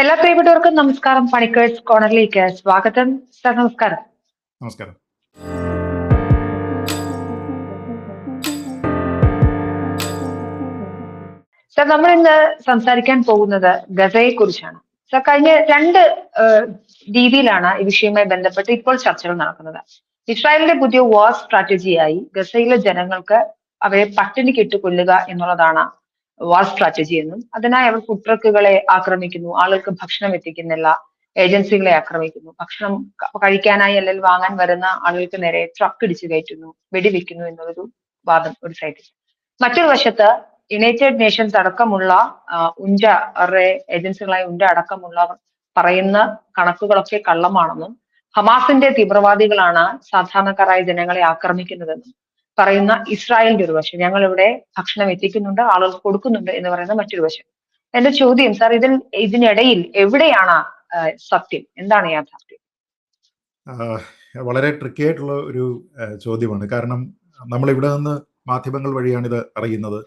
എല്ലാ പ്രിയപ്പെട്ടവർക്കും നമസ്കാരം. പണിക്കേഴ്സ് കോർണറിലേക്ക് സ്വാഗതം. സർ, നമസ്കാരം. നമസ്കാരം. സർ, നമ്മൾ ഇന്ന് സംസാരിക്കാൻ പോകുന്നത് ഗസയെ കുറിച്ചാണ്. സർ, കഴിഞ്ഞ രണ്ട് രീതിയിലാണ് ഈ വിഷയവുമായി ബന്ധപ്പെട്ട് ഇപ്പോൾ ചർച്ചകൾ നടക്കുന്നത്. ഇസ്രായേലിന്റെ പുതിയ വാർ സ്ട്രാറ്റജിയായി ഗസയിലെ ജനങ്ങൾക്ക് അവരെ പട്ടിണിക്കിട്ട് കൊല്ലുക എന്നുള്ളതാണ് വാർ സ്ട്രാറ്റജി എന്നും, അതിനായി അവർ ഫുഡ് ട്രക്കുകളെ ആക്രമിക്കുന്നു, ആളുകൾക്ക് ഭക്ഷണം എത്തിക്കുന്നില്ല, ഏജൻസികളെ ആക്രമിക്കുന്നു, ഭക്ഷണം കഴിക്കാനായി അല്ലെങ്കിൽ വാങ്ങാൻ വരുന്ന ആളുകൾക്ക് നേരെ ട്രക്ക് ഇടിച്ചു കയറ്റുന്നു, വെടിവെക്കുന്നു എന്നുള്ളൊരു വാദം ഒരു സൈഡിൽ. മറ്റൊരു വശത്ത് യുണൈറ്റഡ് നേഷൻസ് അടക്കമുള്ള ഉഞ്ച അവരുടെ ഏജൻസികളായ ഉഞ്ച അടക്കമുള്ളവർ പറയുന്ന കണക്കുകളൊക്കെ കള്ളമാണെന്നും ഹമാസിന്റെ തീവ്രവാദികളാണ് സാധാരണക്കാരായ ജനങ്ങളെ ആക്രമിക്കുന്നതെന്നും പറയുന്ന ഇസ്രായേലിന്റെ ഒരു വശം, ഞങ്ങൾ ഇവിടെ ഭക്ഷണം എത്തിക്കുന്നുണ്ട്, ആളുകൾക്ക് കൊടുക്കുന്നുണ്ട് എന്ന് പറയുന്ന മറ്റൊരു വശം. എന്റെ ചോദ്യം സാർ, ഇതിനിടയിൽ എവിടെയാണ് സത്യം? എന്താണ് യാഥാർത്ഥ്യം? വളരെ ട്രിക്കി ആയിട്ടുള്ള ഒരു ചോദ്യമാണ്. കാരണം നമ്മൾ ഇവിടെ നിന്ന് മാധ്യമങ്ങൾ വഴിയാണ് ഇത് അറിയുന്നത്.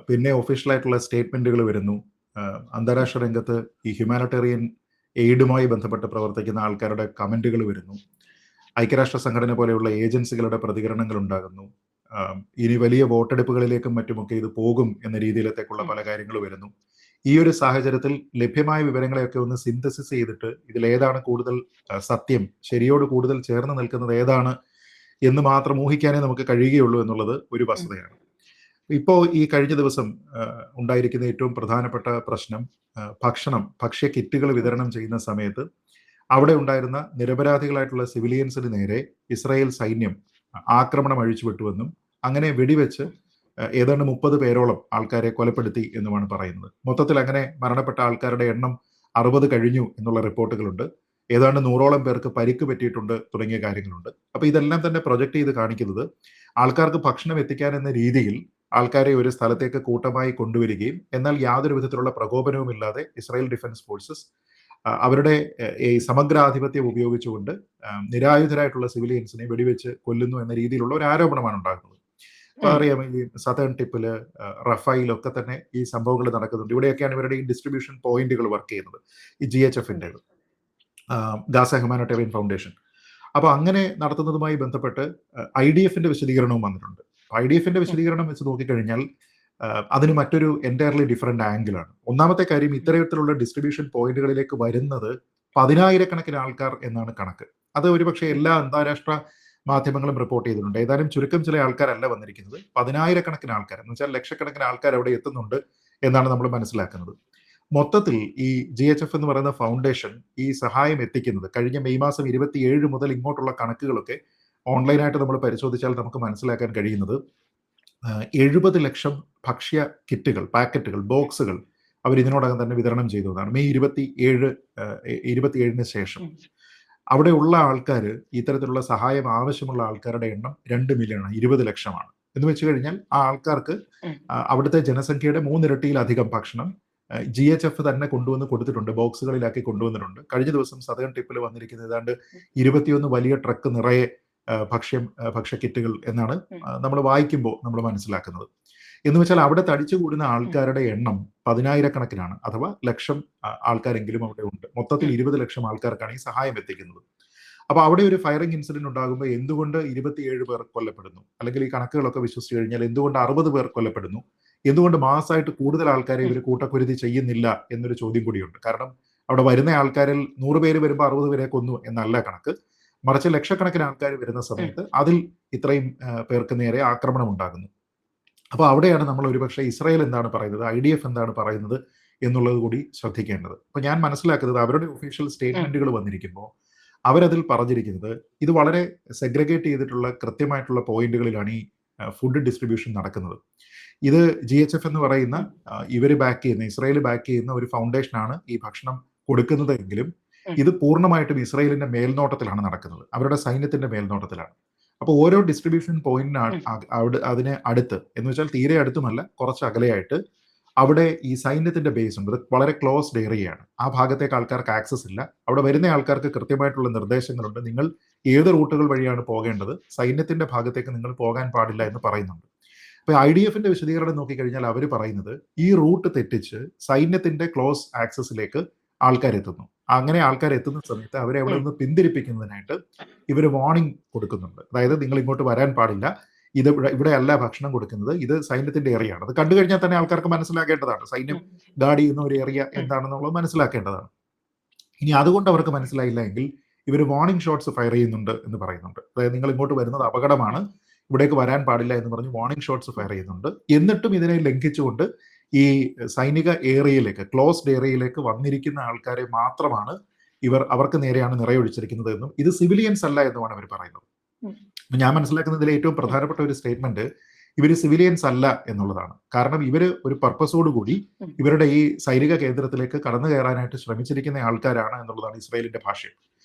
പിന്നെ ഒഫീഷ്യലായിട്ടുള്ള സ്റ്റേറ്റ്മെന്റുകൾ വരുന്നു. അന്താരാഷ്ട്ര രംഗത്ത് ഈ ഹ്യൂമാനിറ്റേറിയൻ എയ്ഡുമായി ബന്ധപ്പെട്ട് പ്രവർത്തിക്കുന്ന ആൾക്കാരുടെ കമന്റുകൾ വരുന്നു. ഐക്യരാഷ്ട്ര സംഘടന പോലെയുള്ള ഏജൻസികളുടെ പ്രതികരണങ്ങൾ ഉണ്ടാകുന്നു. ഇനി വലിയ വോട്ടെടുപ്പുകളിലേക്കും മറ്റുമൊക്കെ ഇത് പോകും എന്ന രീതിയിലത്തേക്കുള്ള പല കാര്യങ്ങൾ വരുന്നു. ഈ ഒരു സാഹചര്യത്തിൽ ലഭ്യമായ വിവരങ്ങളെയൊക്കെ ഒന്ന് സിന്തസിസ് ചെയ്തിട്ട് ഇതിലേതാണ് കൂടുതൽ സത്യം, ശരിയോട് കൂടുതൽ ചേർന്ന് നിൽക്കുന്നത് ഏതാണ് എന്ന് മാത്രം ഊഹിക്കാനേ നമുക്ക് കഴിയുകയുള്ളൂ എന്നുള്ളത് ഒരു വസ്തുതയാണ്. ഇപ്പോൾ ഈ കഴിഞ്ഞ ദിവസം ഉണ്ടായിരിക്കുന്ന ഏറ്റവും പ്രധാനപ്പെട്ട പ്രശ്നം ഭക്ഷ്യ കിറ്റുകൾ വിതരണം ചെയ്യുന്ന സമയത്ത് അവിടെ ഉണ്ടായിരുന്ന നിരപരാധികളായിട്ടുള്ള സിവിലിയൻസിന് നേരെ ഇസ്രായേൽ സൈന്യം ആക്രമണം അഴിച്ചുവിട്ടുവെന്നും അങ്ങനെ വെടിവെച്ച് ഏതാണ്ട് 30 പേരോളം ആൾക്കാരെ കൊലപ്പെടുത്തി എന്നുമാണ് പറയുന്നത്. മൊത്തത്തിൽ അങ്ങനെ മരണപ്പെട്ട ആൾക്കാരുടെ എണ്ണം 60 കഴിഞ്ഞു എന്നുള്ള റിപ്പോർട്ടുകളുണ്ട്. ഏതാണ്ട് 100ഓളം പേർക്ക് പരിക്ക് പറ്റിയിട്ടുണ്ട് തുടങ്ങിയ കാര്യങ്ങളുണ്ട്. അപ്പൊ ഇതെല്ലാം തന്നെ പ്രൊജക്ട് ചെയ്ത് കാണിക്കുന്നത് ആൾക്കാർക്ക് ഭക്ഷണം എത്തിക്കാൻ എന്ന രീതിയിൽ ആൾക്കാരെ ഒരു സ്ഥലത്തേക്ക് കൂട്ടമായി കൊണ്ടുവരികയും എന്നാൽ യാതൊരു വിധത്തിലുള്ള പ്രകോപനവും ഇല്ലാതെ ഇസ്രായേൽ ഡിഫൻസ് ഫോഴ്സസ് അവരുടെ ഈ സമഗ്രാധിപത്യം ഉപയോഗിച്ചുകൊണ്ട് നിരായുധരായിട്ടുള്ള സിവിലിയൻസിനെ വെടിവെച്ച് കൊല്ലുന്നു എന്ന രീതിയിലുള്ള ഒരു ആരോപണമാണ് ഉണ്ടാകുന്നത്. അപ്പൊ അറിയാം, ഈ സതേൺ ടിപ്പില് റഫായിലൊക്കെ തന്നെ ഈ സംഭവങ്ങൾ നടക്കുന്നുണ്ട്. ഇവിടെയൊക്കെയാണ് ഇവരുടെ ഈ ഡിസ്ട്രിബ്യൂഷൻ പോയിന്റുകൾ വർക്ക് ചെയ്യുന്നത്, ഈ GHFന്റെ ഗാസ ഹ്യൂമാനിറ്റേറിയൻ ഫൗണ്ടേഷൻ. അപ്പൊ അങ്ങനെ നടത്തുന്നതുമായി ബന്ധപ്പെട്ട് IDFന്റെ വിശദീകരണവും വന്നിട്ടുണ്ട്. IDFന്റെ വിശദീകരണം വെച്ച് നോക്കിക്കഴിഞ്ഞാൽ അതിന് മറ്റൊരു എൻറ്റയർലി ഡിഫറെന്റ് ആംഗിളാണ്. ഒന്നാമത്തെ കാര്യം, ഇത്തരത്തിലുള്ള ഡിസ്ട്രിബ്യൂഷൻ പോയിന്റുകളിലേക്ക് വരുന്നത് 10,000-കണക്കിന് ആൾക്കാർ എന്നാണ് കണക്ക്. അത് ഒരുപക്ഷെ എല്ലാ അന്താരാഷ്ട്ര മാധ്യമങ്ങളും റിപ്പോർട്ട് ചെയ്തിട്ടുണ്ട്. ഏതാനും ചുരുക്കം ചില ആൾക്കാരല്ല വന്നിരിക്കുന്നത്, 10,000-കണക്കിന് ആൾക്കാർ, എന്ന് വെച്ചാൽ ലക്ഷക്കണക്കിന് ആൾക്കാർ അവിടെ എത്തുന്നുണ്ട് എന്നാണ് നമ്മൾ മനസ്സിലാക്കുന്നത്. മൊത്തത്തിൽ ഈ GHF എന്ന് പറയുന്ന ഫൗണ്ടേഷൻ ഈ സഹായം എത്തിക്കുന്നത് കഴിഞ്ഞ മെയ് മാസം 27 മുതൽ ഇങ്ങോട്ടുള്ള കണക്കുകളൊക്കെ ഓൺലൈനായിട്ട് നമ്മൾ പരിശോധിച്ചാൽ നമുക്ക് മനസ്സിലാക്കാൻ കഴിയുന്നത് 70 ലക്ഷം ഭക്ഷ്യ കിറ്റുകൾ, പാക്കറ്റുകൾ, ബോക്സുകൾ അവർ ഇതിനോടകം തന്നെ വിതരണം ചെയ്തതാണ്. മെയ് 27-ന് ശേഷം അവിടെയുള്ള ആൾക്കാർ, ഇത്തരത്തിലുള്ള സഹായം ആവശ്യമുള്ള ആൾക്കാരുടെ എണ്ണം 2 മില്യൺ, 20 ലക്ഷമാണ്. എന്ന് വെച്ച് കഴിഞ്ഞാൽ ആ ആൾക്കാർക്ക് അവിടുത്തെ ജനസംഖ്യയുടെ 3 ഇരട്ടിയിലധികം ഭക്ഷണം GHF തന്നെ കൊണ്ടുവന്ന് കൊടുത്തിട്ടുണ്ട്, ബോക്സുകളിലാക്കി കൊണ്ടുവന്നിട്ടുണ്ട്. കഴിഞ്ഞ ദിവസം സതേൺ ടിപ്പിൽ വന്നിരിക്കുന്നത് ഏതാണ്ട് 21 വലിയ ട്രക്ക് നിറയെ ഭക്ഷ്യ കിറ്റുകൾ എന്നാണ് നമ്മൾ വായിക്കുമ്പോൾ നമ്മൾ മനസ്സിലാക്കുന്നത്. എന്ന് വെച്ചാൽ അവിടെ തടിച്ചുകൂടുന്ന ആൾക്കാരുടെ എണ്ണം 10,000-കണക്കിനാണ്, അഥവാ ലക്ഷം ആൾക്കാരെങ്കിലും അവിടെ ഉണ്ട്. മൊത്തത്തിൽ 20 ലക്ഷം ആൾക്കാർക്കാണ് ഈ സഹായം എത്തിക്കുന്നത്. അപ്പൊ അവിടെ ഒരു ഫയറിംഗ് ഇൻസിഡന്റ് ഉണ്ടാകുമ്പോൾ എന്തുകൊണ്ട് 27 പേർ കൊല്ലപ്പെടുന്നു, അല്ലെങ്കിൽ ഈ കണക്കുകളൊക്കെ വിശ്വസിച്ച് കഴിഞ്ഞാൽ എന്തുകൊണ്ട് 60 പേർ കൊല്ലപ്പെടുന്നു, എന്തുകൊണ്ട് മാസമായിട്ട് കൂടുതൽ ആൾക്കാരെ ഇവർ കൂട്ടക്കുരുതി ചെയ്യുന്നില്ല എന്നൊരു ചോദ്യം കൂടിയുണ്ട്. കാരണം അവിടെ വരുന്ന ആൾക്കാരിൽ 100 പേര് വരുമ്പോൾ 60 പേരെ കൊന്നു എന്നല്ല കണക്ക്, മറിച്ച് ലക്ഷക്കണക്കിന് ആൾക്കാർ വരുന്ന സമയത്ത് അതിൽ ഇത്രയും പേർക്ക് നേരെ ആക്രമണം ഉണ്ടാകുന്നു. അപ്പൊ അവിടെയാണ് നമ്മൾ ഒരുപക്ഷെ ഇസ്രായേൽ എന്താണ് പറയുന്നത്, IDF എന്താണ് പറയുന്നത് എന്നുള്ളത് കൂടി ശ്രദ്ധിക്കേണ്ടത്. അപ്പൊ ഞാൻ മനസ്സിലാക്കുന്നത് അവരുടെ ഒഫീഷ്യൽ സ്റ്റേറ്റ്മെന്റുകൾ വന്നിരിക്കുമ്പോൾ അവരതിൽ പറഞ്ഞിരിക്കുന്നത് ഇത് വളരെ സെഗ്രിഗേറ്റ് ചെയ്തിട്ടുള്ള കൃത്യമായിട്ടുള്ള പോയിന്റുകളിലാണ് ഈ ഫുഡ് ഡിസ്ട്രിബ്യൂഷൻ നടക്കുന്നത്. ഇത് GHF എന്ന് പറയുന്ന ഇവർ ബാക്ക് ചെയ്യുന്ന, ഇസ്രായേൽ ബാക്ക് ചെയ്യുന്ന ഒരു ഫൗണ്ടേഷനാണ് ഈ ഭക്ഷണം കൊടുക്കുന്നത് എങ്കിലും ഇത് പൂർണ്ണമായിട്ടും ഇസ്രായേലിന്റെ മേൽനോട്ടത്തിലാണ് നടക്കുന്നത്, അവരുടെ സൈന്യത്തിന്റെ മേൽനോട്ടത്തിലാണ്. അപ്പോൾ ഓരോ ഡിസ്ട്രിബ്യൂഷൻ പോയിന്റിനാണ് അതിനെ അടുത്ത്, എന്ന് വെച്ചാൽ തീരെ അടുത്തുമല്ല, കുറച്ച് അകലെയായിട്ട് അവിടെ ഈ സൈന്യത്തിന്റെ ബേസ് ഉണ്ട്. വളരെ ക്ലോസ്ഡ് ഏരിയയാണ്. ആ ഭാഗത്തേക്ക് ആൾക്കാർക്ക് ആക്സസ് ഇല്ല. അവിടെ വരുന്ന ആൾക്കാർക്ക് കൃത്യമായിട്ടുള്ള നിർദ്ദേശങ്ങളുണ്ട്, നിങ്ങൾ ഏത് റൂട്ടുകൾ വഴിയാണ് പോകേണ്ടത്, സൈന്യത്തിന്റെ ഭാഗത്തേക്ക് നിങ്ങൾ പോകാൻ പാടില്ല എന്ന് പറയുന്നുണ്ട്. അപ്പൊ IDFന്റെ വിശദീകരണം നോക്കിക്കഴിഞ്ഞാൽ അവർ പറയുന്നത് ഈ റൂട്ട് തെറ്റിച്ച് സൈന്യത്തിന്റെ ക്ലോസ് ആക്സസിലേക്ക് ആൾക്കാരെത്തുന്നു. അങ്ങനെ ആൾക്കാരെത്തുന്ന സമയത്ത് അവരെ അവിടെ നിന്ന് പിന്തിരിപ്പിക്കുന്നതിനായിട്ട് ഇവർ വാർണിംഗ് കൊടുക്കുന്നുണ്ട്. അതായത് നിങ്ങൾ ഇങ്ങോട്ട് വരാൻ പാടില്ല, ഇത് ഇവിടെ അല്ല ഭക്ഷണം കൊടുക്കുന്നത്, ഇത് സൈന്യത്തിന്റെ ഏറിയാണ്. അത് കണ്ടു കഴിഞ്ഞാൽ തന്നെ ആൾക്കാർക്ക് മനസ്സിലാക്കേണ്ടതാണ്, സൈന്യം ഗാർഡ് ചെയ്യുന്ന ഒരു ഏറിയ എന്താണെന്നുള്ളത് മനസ്സിലാക്കേണ്ടതാണ്. ഇനി അതുകൊണ്ട് അവർക്ക് മനസ്സിലായില്ല എങ്കിൽ ഇവർ വാർണിംഗ് ഷോട്ട്സ് ഫയർ ചെയ്യുന്നുണ്ട് എന്ന് പറയുന്നുണ്ട്. അതായത് നിങ്ങൾ ഇങ്ങോട്ട് വരുന്നത് അപകടമാണ്, ഇവിടേക്ക് വരാൻ പാടില്ല എന്ന് പറഞ്ഞ് വാർണിംഗ് ഷോട്ട്സ് ഫയർ ചെയ്യുന്നുണ്ട്. എന്നിട്ടും ഇതിനെ ലംഘിച്ചുകൊണ്ട് ഈ സൈനിക ഏരിയയിലേക്ക്, ക്ലോസ്ഡ് ഏരിയയിലേക്ക് വന്നിരിക്കുന്ന ആൾക്കാരെ മാത്രമാണ് അവർക്ക് നേരെയാണ് നിറയൊഴിച്ചിരിക്കുന്നത് എന്നും ഇത് സിവിലിയൻസ് അല്ല എന്നുമാണ് അവർ പറയുന്നത്. ഞാൻ മനസ്സിലാക്കുന്നതിൽ ഏറ്റവും പ്രധാനപ്പെട്ട ഒരു സ്റ്റേറ്റ്മെന്റ് ഇവർ സിവിലിയൻസ് അല്ല എന്നുള്ളതാണ്. കാരണം ഇവർ ഒരു പർപ്പസോടുകൂടി ഇവരുടെ ഈ സൈനിക കേന്ദ്രത്തിലേക്ക് കടന്നു കയറാനായിട്ട് ശ്രമിച്ചിരിക്കുന്ന ആൾക്കാരാണ് എന്നുള്ളതാണ് ഇസ്രായേലിന്റെ ഭാഷ്യം.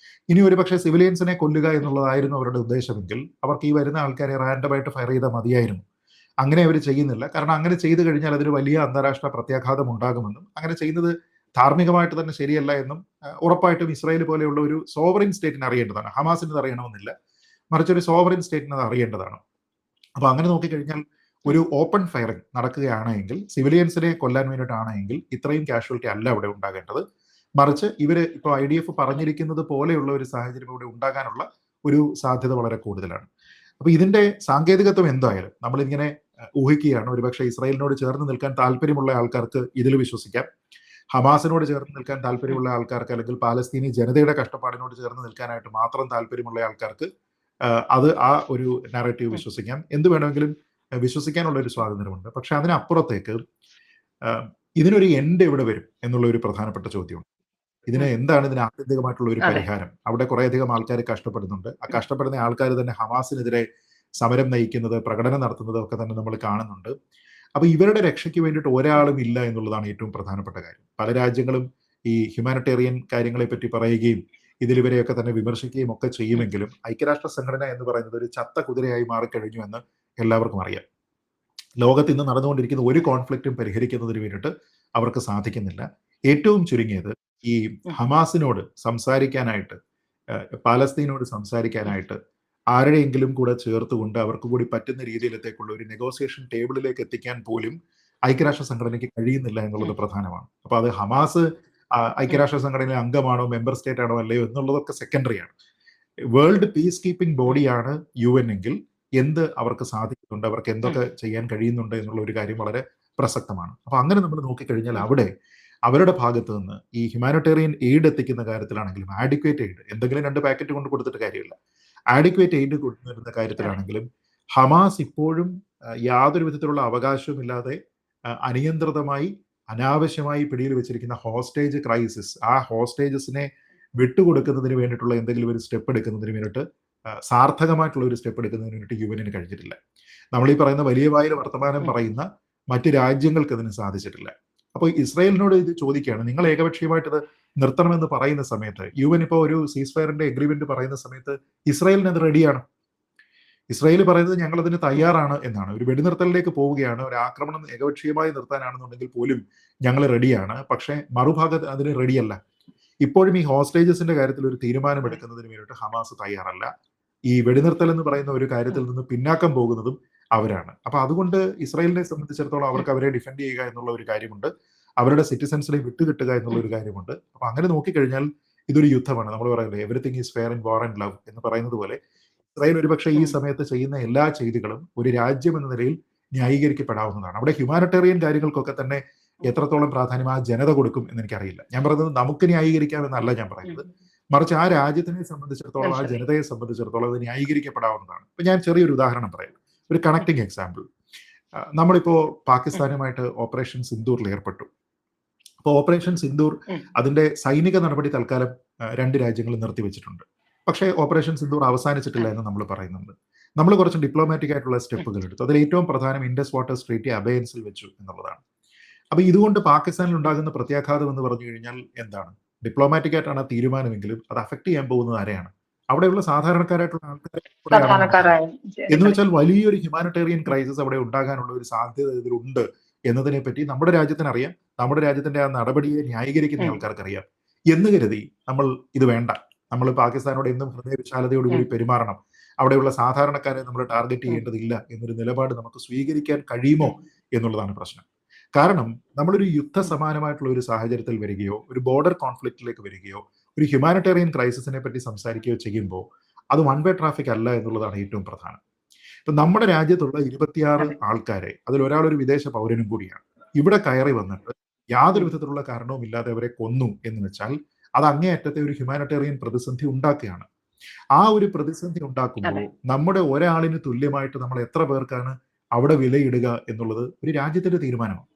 ഇനി ഒരു പക്ഷേ സിവിലിയൻസിനെ കൊല്ലുക എന്നുള്ളതായിരുന്നു അവരുടെ ഉദ്ദേശമെങ്കിൽ അവർക്ക് ഈ വരുന്ന ആൾക്കാരെ റാൻഡമായിട്ട് ഫയർ ചെയ്താൽ മതിയായിരുന്നു. അങ്ങനെ അവർ ചെയ്യുന്നില്ല. കാരണം അങ്ങനെ ചെയ്തു കഴിഞ്ഞാൽ അതിന് വലിയ അന്താരാഷ്ട്ര പ്രത്യാഘാതം ഉണ്ടാകുമെന്നും അങ്ങനെ ചെയ്യുന്നത് ധാർമ്മികമായിട്ട് തന്നെ ശരിയല്ല എന്നും ഉറപ്പായിട്ടും ഇസ്രായേൽ പോലെയുള്ള ഒരു സോവറിൻ സ്റ്റേറ്റിന് അറിയേണ്ടതാണ്. ഹമാസിന് അത് അറിയണമെന്നില്ല, മറിച്ച് ഒരു സോവറിൻ സ്റ്റേറ്റിന് അത് അറിയേണ്ടതാണ്. അപ്പൊ അങ്ങനെ നോക്കിക്കഴിഞ്ഞാൽ ഒരു ഓപ്പൺ ഫയറിംഗ് നടക്കുകയാണെങ്കിൽ, സിവിലിയൻസിനെ കൊല്ലാൻ വേണ്ടിയിട്ടാണെങ്കിൽ ഇത്രയും കാഷ്വാലിറ്റി അല്ല അവിടെ ഉണ്ടാകേണ്ടത്. മറിച്ച് ഇവര് ഇപ്പോൾ IDF പറഞ്ഞിരിക്കുന്നത് പോലെയുള്ള ഒരു സാഹചര്യം ഇവിടെ ഉണ്ടാകാനുള്ള ഒരു സാധ്യത വളരെ കൂടുതലാണ്. അപ്പൊ ഇതിന്റെ സാങ്കേതികത്വം എന്തായാലും നമ്മളിങ്ങനെ ഊഹിക്കുകയാണ്. ഒരുപക്ഷെ ഇസ്രായേലിനോട് ചേർന്ന് നിൽക്കാൻ താല്പര്യമുള്ള ആൾക്കാർക്ക് ഇതിൽ വിശ്വസിക്കാം, ഹമാസിനോട് ചേർന്ന് നിൽക്കാൻ താല്പര്യമുള്ള ആൾക്കാർക്ക്, അല്ലെങ്കിൽ പാലസ്തീനി ജനതയുടെ കഷ്ടപ്പാടിനോട് ചേർന്ന് നിൽക്കാനായിട്ട് മാത്രം താല്പര്യമുള്ള ആൾക്കാർക്ക് അത് ആ ഒരു നാരേറ്റീവ് വിശ്വസിക്കാം. എന്ത് വേണമെങ്കിലും വിശ്വസിക്കാനുള്ള ഒരു സ്വാതന്ത്ര്യമുണ്ട്. പക്ഷെ അതിനപ്പുറത്തേക്ക് ഇതിനൊരു എൻഡ് എവിടെ വരും എന്നുള്ള ഒരു പ്രധാനപ്പെട്ട ചോദ്യമുണ്ട്. എന്താണ് ഇതിന് ആത്യന്തികമായിട്ടുള്ള ഒരു പരിഹാരം? അവിടെ കുറേയധികം ആൾക്കാർ കഷ്ടപ്പെടുന്നുണ്ട്. ആ കഷ്ടപ്പെടുന്ന ആൾക്കാർ തന്നെ ഹമാസിനെതിരെ സമരം നയിക്കുന്നത്, പ്രകടനം നടത്തുന്നത് ഒക്കെ തന്നെ നമ്മൾ കാണുന്നുണ്ട്. അപ്പൊ ഇവരുടെ രക്ഷയ്ക്ക് വേണ്ടിയിട്ട് ഒരാളും ഇല്ല എന്നുള്ളതാണ് ഏറ്റവും പ്രധാനപ്പെട്ട കാര്യം. പല രാജ്യങ്ങളും ഈ ഹ്യൂമാനിറ്റേറിയൻ കാര്യങ്ങളെ പറ്റി പറയുകയും ഇതിൽ ഇവരെയൊക്കെ തന്നെ വിമർശിക്കുകയും ഒക്കെ ചെയ്യുമെങ്കിലും ഐക്യരാഷ്ട്ര സംഘടന എന്ന് പറയുന്നത് ഒരു ചത്ത കുതിരയായി മാറിക്കഴിഞ്ഞു എന്ന് എല്ലാവർക്കും അറിയാം. ലോകത്ത് ഇന്ന് നടന്നുകൊണ്ടിരിക്കുന്ന ഒരു കോൺഫ്ലിക്റ്റും പരിഹരിക്കുന്നതിന് വേണ്ടിയിട്ട് അവർക്ക് സാധിക്കുന്നില്ല. ഏറ്റവും ചുരുങ്ങിയത് ഈ ഹമാസിനോട് സംസാരിക്കാനായിട്ട്, പാലസ്തീനോട് സംസാരിക്കാനായിട്ട് ആരുടെയെങ്കിലും കൂടെ ചേർത്തുകൊണ്ട് അവർക്ക് കൂടി പറ്റുന്ന രീതിയിലത്തേക്കുള്ള ഒരു നെഗോസിയേഷൻ ടേബിളിലേക്ക് എത്തിക്കാൻ പോലും ഐക്യരാഷ്ട്ര സംഘടനയ്ക്ക് കഴിയുന്നില്ല എന്നുള്ളത് പ്രധാനമാണ്. അപ്പൊ അത് ഹമാസ് ഐക്യരാഷ്ട്ര സംഘടനയിലെ അംഗമാണോ, മെമ്പർ സ്റ്റേറ്റ് ആണോ അല്ലയോ എന്നുള്ളതൊക്കെ സെക്കൻഡറിയാണ്. വേൾഡ് പീസ് കീപ്പിംഗ് ബോഡിയാണ് UN എങ്കിൽ എന്ത് അവർക്ക് സാധിക്കുന്നുണ്ട്, അവർക്ക് എന്തൊക്കെ ചെയ്യാൻ കഴിയുന്നുണ്ട് എന്നുള്ള ഒരു കാര്യം വളരെ പ്രസക്തമാണ്. അപ്പൊ അങ്ങനെ നമ്മൾ നോക്കിക്കഴിഞ്ഞാൽ അവിടെ അവരുടെ ഭാഗത്ത് നിന്ന് ഈ ഹ്യൂമാനിറ്റേറിയൻ എയ്ഡ് എത്തിക്കുന്ന കാര്യത്തിലാണെങ്കിലും, ആഡിക്വേറ്റ് എയ്ഡ്, എന്തെങ്കിലും 2 പാക്കറ്റ് കൊണ്ട് കൊടുത്തിട്ട് കാര്യമില്ല, ആഡിക്വേറ്റ് എയ്ഡ് കൊണ്ടുവരുന്ന കാര്യത്തിലാണെങ്കിലും ഹമാസ് ഇപ്പോഴും യാതൊരു വിധത്തിലുള്ള അവകാശവുമില്ലാതെ അനിയന്ത്രിതമായി അനാവശ്യമായി പിടിയിൽ വെച്ചിരിക്കുന്ന ഹോസ്റ്റേജ് ക്രൈസിസ്, ആ ഹോസ്റ്റേജസിനെ വിട്ടുകൊടുക്കുന്നതിന് വേണ്ടിയിട്ടുള്ള എന്തെങ്കിലും ഒരു സ്റ്റെപ്പ് എടുക്കുന്നതിന് വേണ്ടിയിട്ട്, സാർത്ഥകമായിട്ടുള്ള ഒരു സ്റ്റെപ്പ് എടുക്കുന്നതിന് വേണ്ടിയിട്ട് UN കഴിഞ്ഞിട്ടില്ല. നമ്മൾ ഈ പറയുന്ന വലിയ വായിൽ വർത്തമാനം പറയുന്ന മറ്റ് രാജ്യങ്ങൾക്ക് അതിന് സാധിച്ചിട്ടില്ല. അപ്പോൾ ഇസ്രായേലിനോട് ഇത് ചോദിക്കുകയാണ്, നിങ്ങൾ ഏകപക്ഷീയമായിട്ട് ഇത് നിർത്തണമെന്ന് പറയുന്ന സമയത്ത് UN ഇപ്പോൾ ഒരു സീസ് ഫയറിന്റെ എഗ്രിമെന്റ് പറയുന്ന സമയത്ത് ഇസ്രായേലിന് അത് റെഡിയാണ്. ഇസ്രായേൽ പറയുന്നത് ഞങ്ങൾ അതിന് തയ്യാറാണ് എന്നാണ്. ഒരു വെടിനിർത്തലിലേക്ക് പോവുകയാണ്, ഒരു ആക്രമണം ഏകപക്ഷീയമായി നിർത്താനാണെന്നുണ്ടെങ്കിൽ പോലും ഞങ്ങൾ റെഡിയാണ്. പക്ഷേ മറുഭാഗത്ത് അതിന് റെഡിയല്ല. ഇപ്പോഴും ഈ ഹോസ്റ്റേജസിന്റെ കാര്യത്തിൽ ഒരു തീരുമാനം എടുക്കുന്നതിന് വേണ്ടിയിട്ട് ഹമാസ് തയ്യാറല്ല. ഈ വെടിനിർത്തൽ എന്ന് പറയുന്ന ഒരു കാര്യത്തിൽ നിന്ന് പിന്നാക്കം പോകുന്നതും അവരാണ്. അപ്പൊ അതുകൊണ്ട് ഇസ്രായേലിനെ സംബന്ധിച്ചിടത്തോളം അവർക്ക് അവരെ ഡിഫെൻഡ് ചെയ്യുക എന്നുള്ള ഒരു കാര്യമുണ്ട്, അവരുടെ സിറ്റിസൺസിനെ വിട്ടുകിട്ടുക എന്നുള്ള ഒരു കാര്യമുണ്ട്. അപ്പൊ അങ്ങനെ നോക്കിക്കഴിഞ്ഞാൽ ഇതൊരു യുദ്ധമാണ്. നമ്മൾ പറയുന്നത് everything is fair in war and love എന്ന് പറയുന്നത് പോലെ ഇസ്രായേൽ ഒരുപക്ഷെ ഈ സമയത്ത് ചെയ്യുന്ന എല്ലാ ചെയ്തികളും ഒരു രാജ്യം എന്ന നിലയിൽ ന്യായീകരിക്കപ്പെടാവുന്നതാണ്. അവിടെ ഹ്യൂമാനിറ്റേറിയൻ കാര്യങ്ങൾക്കൊക്കെ തന്നെ എത്രത്തോളം പ്രാധാന്യം ആ ജനത കൊടുക്കും എന്ന് എനിക്കറിയില്ല. ഞാൻ പറയുന്നത് നമുക്ക് ന്യായീകരിക്കാമെന്നല്ല ഞാൻ പറയുന്നത്, മറിച്ച് ആ രാജ്യത്തിനെ സംബന്ധിച്ചിടത്തോളം, ആ ജനതയെ സംബന്ധിച്ചിടത്തോളം അത് ന്യായീകരിക്കപ്പെടാവുന്നതാണ്. ഇപ്പൊ ഞാൻ ചെറിയൊരു ഉദാഹരണം പറയാം, ഒരു കണക്ടിങ് എക്സാമ്പിൾ. നമ്മളിപ്പോ പാകിസ്ഥാനുമായിട്ട് ഓപ്പറേഷൻ സിന്ദൂറിൽ ഏർപ്പെട്ടു. അപ്പോൾ ഓപ്പറേഷൻ സിന്ദൂർ അതിന്റെ സൈനിക നടപടി തൽക്കാലം 2 രാജ്യങ്ങൾ നിർത്തിവെച്ചിട്ടുണ്ട്. പക്ഷേ ഓപ്പറേഷൻ സിന്ദൂർ അവസാനിച്ചിട്ടില്ല എന്ന് നമ്മൾ പറയുന്നുണ്ട്. നമ്മൾ കുറച്ച് ഡിപ്ലോമാറ്റിക് ആയിട്ടുള്ള സ്റ്റെപ്പുകൾ എടുത്തു. അതിൽ ഏറ്റവും പ്രധാനം ഇൻഡസ് വാട്ടേഴ്സ് ട്രീറ്റി അബയൻസിൽ വെച്ചു എന്നുള്ളതാണ്. അപ്പൊ ഇതുകൊണ്ട് പാകിസ്ഥാനിൽ ഉണ്ടാകുന്ന പ്രത്യാഘാതം എന്ന് പറഞ്ഞു കഴിഞ്ഞാൽ എന്താണ്? ഡിപ്ലോമാറ്റിക് ആയിട്ടാണ് തീരുമാനമെങ്കിലും അത് അഫക്ട് ചെയ്യാൻ പോകുന്നത് ആരെയാണ്? അവിടെയുള്ള സാധാരണക്കാരായിട്ടുള്ള ആൾക്കാരെ എന്ന് വെച്ചാൽ വലിയൊരു ഹ്യൂമാനിറ്റേറിയൻ ക്രൈസിസ് അവിടെ ഉണ്ടാകാനുള്ള ഒരു സാധ്യത ഇതിലുണ്ട് എന്നതിനെ പറ്റി നമ്മുടെ രാജ്യത്തിന് അറിയാം, നമ്മുടെ രാജ്യത്തിന്റെ ആ നടപടിയെ ന്യായീകരിക്കുന്ന ആൾക്കാർക്ക് അറിയാം. എന്ന് കരുതി നമ്മൾ ഇത് വേണ്ട, നമ്മൾ പാകിസ്ഥാനോട് എന്നും ഹൃദയവിശാലതയോടുകൂടി പെരുമാറണം, അവിടെയുള്ള സാധാരണക്കാരെ നമ്മൾ ടാർഗറ്റ് ചെയ്യേണ്ടതില്ല എന്നൊരു നിലപാട് നമുക്ക് സ്വീകരിക്കാൻ കഴിയുമോ എന്നുള്ളതാണ് പ്രശ്നം. കാരണം നമ്മളൊരു യുദ്ധസമാനമായിട്ടുള്ള ഒരു സാഹചര്യത്തിൽ വരികയോ ഒരു ബോർഡർ കോൺഫ്ലിക്റ്റിലേക്ക് വരികയോ ഒരു ഹ്യൂമാനിറ്റേറിയൻ ക്രൈസിസിനെ പറ്റി സംസാരിക്കുകയോ ചെയ്യുമ്പോൾ അത് വൺ വേ ട്രാഫിക് അല്ല എന്നുള്ളതാണ് ഏറ്റവും പ്രധാനം. ഇപ്പൊ നമ്മുടെ രാജ്യത്തുള്ള 26 ആൾക്കാരെ, അതിൽ ഒരാൾ ഒരു വിദേശ പൗരനും കൂടിയാണ്, ഇവിടെ കയറി വന്നിട്ട് യാതൊരു വിധത്തിലുള്ള കാരണവും ഇല്ലാതെ അവരെ കൊന്നു എന്ന് വെച്ചാൽ അത് അങ്ങേയറ്റത്തെ ഒരു ഹ്യൂമാനിറ്റേറിയൻ പ്രതിസന്ധി ഉണ്ടാക്കുകയാണ്. ആ ഒരു പ്രതിസന്ധി ഉണ്ടാക്കുമ്പോൾ നമ്മുടെ ഒരാളിന് തുല്യമായിട്ട് നമ്മൾ എത്ര പേർക്കാണ് അവിടെ വിലയിടുക എന്നുള്ളത് ഒരു രാജ്യത്തിന്റെ തീരുമാനമാണ്.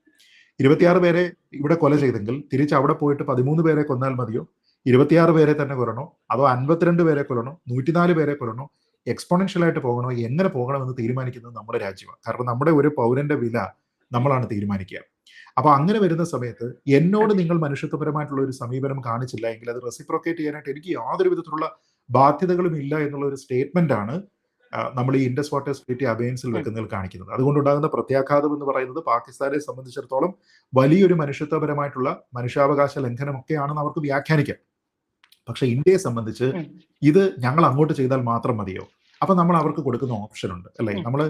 26 പേരെ ഇവിടെ കൊല ചെയ്തെങ്കിൽ തിരിച്ച് അവിടെ പോയിട്ട് 13 പേരെ കൊന്നാൽ മതിയോ? 26 പേരെ തന്നെ കൊല്ലണോ? അതോ 52 പേരെ കൊല്ലണോ? 104 പേരെ കൊല്ലണോ? എക്സ്പോണൻഷ്യൽ ആയിട്ട് പോകണോ? എങ്ങനെ പോകണമെന്ന് തീരുമാനിക്കുന്നത് നമ്മുടെ രാജ്യമാണ്. കാരണം നമ്മുടെ ഒരു പൗരന്റെ വില നമ്മളാണ് തീരുമാനിക്കുക. അപ്പൊ അങ്ങനെ വരുന്ന സമയത്ത് എന്നോട് നിങ്ങൾ മനുഷ്യത്വപരമായിട്ടുള്ള ഒരു സമീപനം കാണിച്ചില്ല എങ്കിൽ അത് റെസിപ്രോക്കേറ്റ് ചെയ്യാനായിട്ട് എനിക്ക് യാതൊരു വിധത്തിലുള്ള ബാധ്യതകളും ഇല്ല എന്നുള്ള ഒരു സ്റ്റേറ്റ്മെന്റ് ആണ് നമ്മൾ ഈ ഇൻഡസ് വാട്ടർ ട്രീറ്റി അബയൻസിൽ വെക്കുന്നതിൽ കാണിക്കുന്നത്. അതുകൊണ്ടുണ്ടാകുന്ന പ്രത്യാഘാതം എന്ന് പറയുന്നത് പാകിസ്ഥാനെ സംബന്ധിച്ചിടത്തോളം വലിയൊരു മനുഷ്യത്വപരമായിട്ടുള്ള മനുഷ്യാവകാശ ലംഘനമൊക്കെയാണെന്ന് അവർക്ക് വ്യാഖ്യാനിക്കാം. പക്ഷെ ഇന്ത്യയെ സംബന്ധിച്ച് ഇത് ഞങ്ങൾ അങ്ങോട്ട് ചെയ്താൽ മാത്രം മതിയോ? അപ്പൊ നമ്മൾ അവർക്ക് കൊടുക്കുന്ന ഓപ്ഷൻ ഉണ്ട് അല്ലെ? നമ്മൾ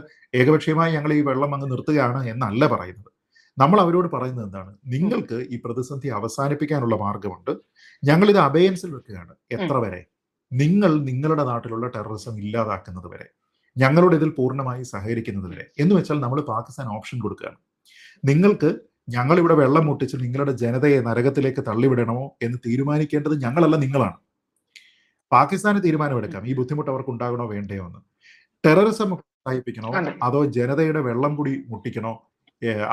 ഏകപക്ഷീയമായി ഞങ്ങൾ ഈ വെള്ളം അങ്ങ് നിർത്തുകയാണ് എന്നല്ല പറയുന്നത്. നമ്മൾ അവരോട് പറയുന്നത് എന്താണ്? നിങ്ങൾക്ക് ഈ പ്രതിസന്ധി അവസാനിപ്പിക്കാനുള്ള മാർഗമുണ്ട്, ഞങ്ങൾ ഇത് അബയൻസിൽ വെക്കുകയാണ്. എത്ര വരെ? നിങ്ങൾ നിങ്ങളുടെ നാട്ടിലുള്ള ടെററിസം ഇല്ലാതാക്കുന്നത് വരെ, ഞങ്ങളോട് ഇതിൽ പൂർണ്ണമായി സഹകരിക്കുന്നത് വരെ. എന്ന് വെച്ചാൽ നമ്മൾ പാകിസ്ഥാൻ ഓപ്ഷൻ കൊടുക്കുകയാണ്. നിങ്ങൾക്ക് ഞങ്ങളിവിടെ വെള്ളം മുട്ടിച്ച് നിങ്ങളുടെ ജനതയെ നരകത്തിലേക്ക് തള്ളിവിടണമോ എന്ന് തീരുമാനിക്കേണ്ടത് ഞങ്ങളല്ല, നിങ്ങളാണ്. പാകിസ്ഥാന് തീരുമാനമെടുക്കാം ഈ ബുദ്ധിമുട്ട് അവർക്ക് ഉണ്ടാകണോ വേണ്ടയോ എന്ന്. ടെററിസം പ്രോത്സാഹിപ്പിക്കണോ അതോ ജനതയുടെ വെള്ളം കൂടി മുട്ടിക്കണോ,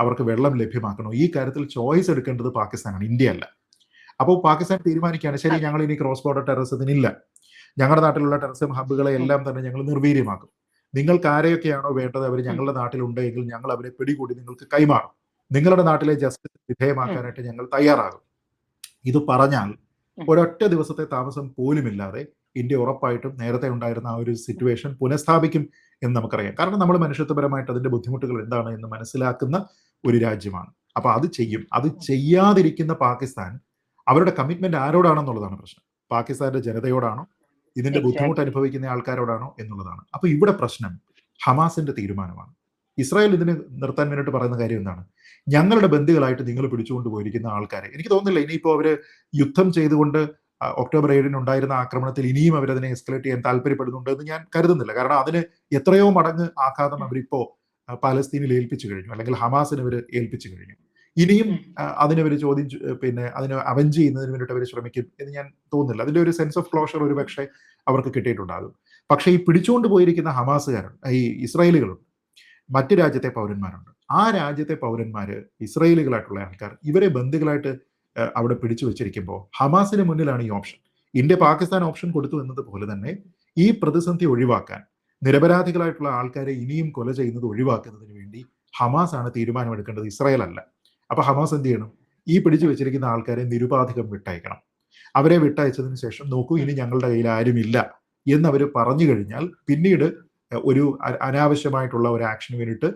അവർക്ക് വെള്ളം ലഭ്യമാക്കണോ? ഈ കാര്യത്തിൽ ചോയ്സ് എടുക്കേണ്ടത് പാകിസ്ഥാനാണ്, ഇന്ത്യ അല്ല. അപ്പോൾ പാകിസ്ഥാൻ തീരുമാനിക്കുകയാണ്, ശരി ഞങ്ങൾ ഇനി ക്രോസ് ബോർഡർ ടെററിസത്തിനില്ല, ഞങ്ങളുടെ നാട്ടിലുള്ള ടെററിസം ഹബ്ബുകളെ എല്ലാം തന്നെ ഞങ്ങൾ നിർവീര്യമാക്കും. നിങ്ങൾക്ക് ആരെയൊക്കെയാണോ വേണ്ടത് അവർ ഞങ്ങളുടെ നാട്ടിലുണ്ട് എങ്കിൽ ഞങ്ങൾ അവരെ പിടികൂടി നിങ്ങൾക്ക് കൈമാറും. നിങ്ങളുടെ നാട്ടിലെ ജസ്റ്റിസ് വിധേയമാക്കാനായിട്ട് ഞങ്ങൾ തയ്യാറാകും. ഇത് പറഞ്ഞാൽ ഒരൊറ്റ ദിവസത്തെ താമസം പോലുമില്ലാതെ ഇന്ത്യ ഉറപ്പായിട്ടും നേരത്തെ ഉണ്ടായിരുന്ന ആ ഒരു സിറ്റുവേഷൻ പുനഃസ്ഥാപിക്കും എന്ന് നമുക്കറിയാം. കാരണം നമ്മൾ മനുഷ്യത്വപരമായിട്ട് അതിന്റെ ബുദ്ധിമുട്ടുകൾ എന്താണ് എന്ന് മനസ്സിലാക്കുന്ന ഒരു രാജ്യമാണ്. അപ്പൊ അത് ചെയ്യും. അത് ചെയ്യാതിരിക്കുന്ന പാകിസ്ഥാൻ അവരുടെ കമ്മിറ്റ്മെന്റ് ആരോടാണെന്നുള്ളതാണ് പ്രശ്നം. പാകിസ്ഥാന്റെ ജനതയോടാണോ, ഇതിന്റെ ബുദ്ധിമുട്ട് അനുഭവിക്കുന്ന ആൾക്കാരോടാണോ എന്നുള്ളതാണ്. അപ്പൊ ഇവിടെ പ്രശ്നം ഹമാസിന്റെ തീരുമാനമാണ്. ഇസ്രായേൽ ഇതിന് നിർത്താൻ വേണ്ടിയിട്ട് പറയുന്ന കാര്യം എന്താണ്? ഞങ്ങളുടെ ബന്ധുക്കളായിട്ട് നിങ്ങൾ പിടിച്ചുകൊണ്ട് പോയിരിക്കുന്ന ആൾക്കാരെ, എനിക്ക് തോന്നുന്നില്ല ഇനിയിപ്പോ അവര് യുദ്ധം ചെയ്തുകൊണ്ട് ഒക്ടോബർ 7 ഉണ്ടായിരുന്ന ആക്രമണത്തിൽ ഇനിയും അവരതിനെ എസ്കലേറ്റ് ചെയ്യാൻ താല്പര്യപ്പെടുന്നുണ്ട് എന്ന് ഞാൻ കരുതുന്നില്ല. കാരണം അതിന് എത്രയോ മടങ്ങ് ആഘാതം അവരിപ്പോ പാലസ്തീനിൽ ഏൽപ്പിച്ചു കഴിഞ്ഞു, അല്ലെങ്കിൽ ഹമാസിന് അവർ ഏൽപ്പിച്ചു കഴിഞ്ഞു. ഇനിയും അതിനവർ അതിനെ അവഞ്ച് ചെയ്യുന്നതിന് വേണ്ടിയിട്ട് അവർ ശ്രമിക്കും എന്ന് ഞാൻ തോന്നുന്നില്ല. അതിന്റെ ഒരു സെൻസ് ഓഫ് ക്ലോഷർ ഒരു പക്ഷേ അവർക്ക് കിട്ടിയിട്ടുണ്ടാകും. പക്ഷേ ഈ പിടിച്ചുകൊണ്ട് പോയിരിക്കുന്ന ഹമാസുകാരുണ്ട്, ഈ ഇസ്രായേലുകളുണ്ട്, മറ്റു രാജ്യത്തെ പൗരന്മാരുണ്ട്. ആ രാജ്യത്തെ പൗരന്മാര് ഇസ്രായേലുകളായിട്ടുള്ള ആൾക്കാർ ഇവരെ ബന്ധുക്കളായിട്ട് അവിടെ പിടിച്ചു വെച്ചിരിക്കുമ്പോൾ ഹമാസിന് മുന്നിലാണ് ഈ ഓപ്ഷൻ. ഇന്ത്യ പാകിസ്ഥാൻ ഓപ്ഷൻ കൊടുത്തു എന്നതുപോലെ തന്നെ ഈ പ്രതിസന്ധി ഒഴിവാക്കാൻ, നിരപരാധികളായിട്ടുള്ള ആൾക്കാരെ ഇനിയും കൊല ചെയ്യുന്നത് ഒഴിവാക്കുന്നതിന് വേണ്ടി ഹമാസ് ആണ് തീരുമാനമെടുക്കേണ്ടത്, ഇസ്രായേൽ അല്ല. അപ്പൊ ഹമാസ് എന്ത് ചെയ്യണം? ഈ പിടിച്ചു വെച്ചിരിക്കുന്ന ആൾക്കാരെ നിരുപാധികം വിട്ടയക്കണം. അവരെ വിട്ടയച്ചതിന് ശേഷം നോക്കൂ, ഇനി ഞങ്ങളുടെ കയ്യിൽ ആരുമില്ല എന്നവർ പറഞ്ഞു കഴിഞ്ഞാൽ പിന്നീട് ഒരു അനാവശ്യമായിട്ടുള്ള ഒരു ആക്ഷന് വേണ്ടിയിട്ട്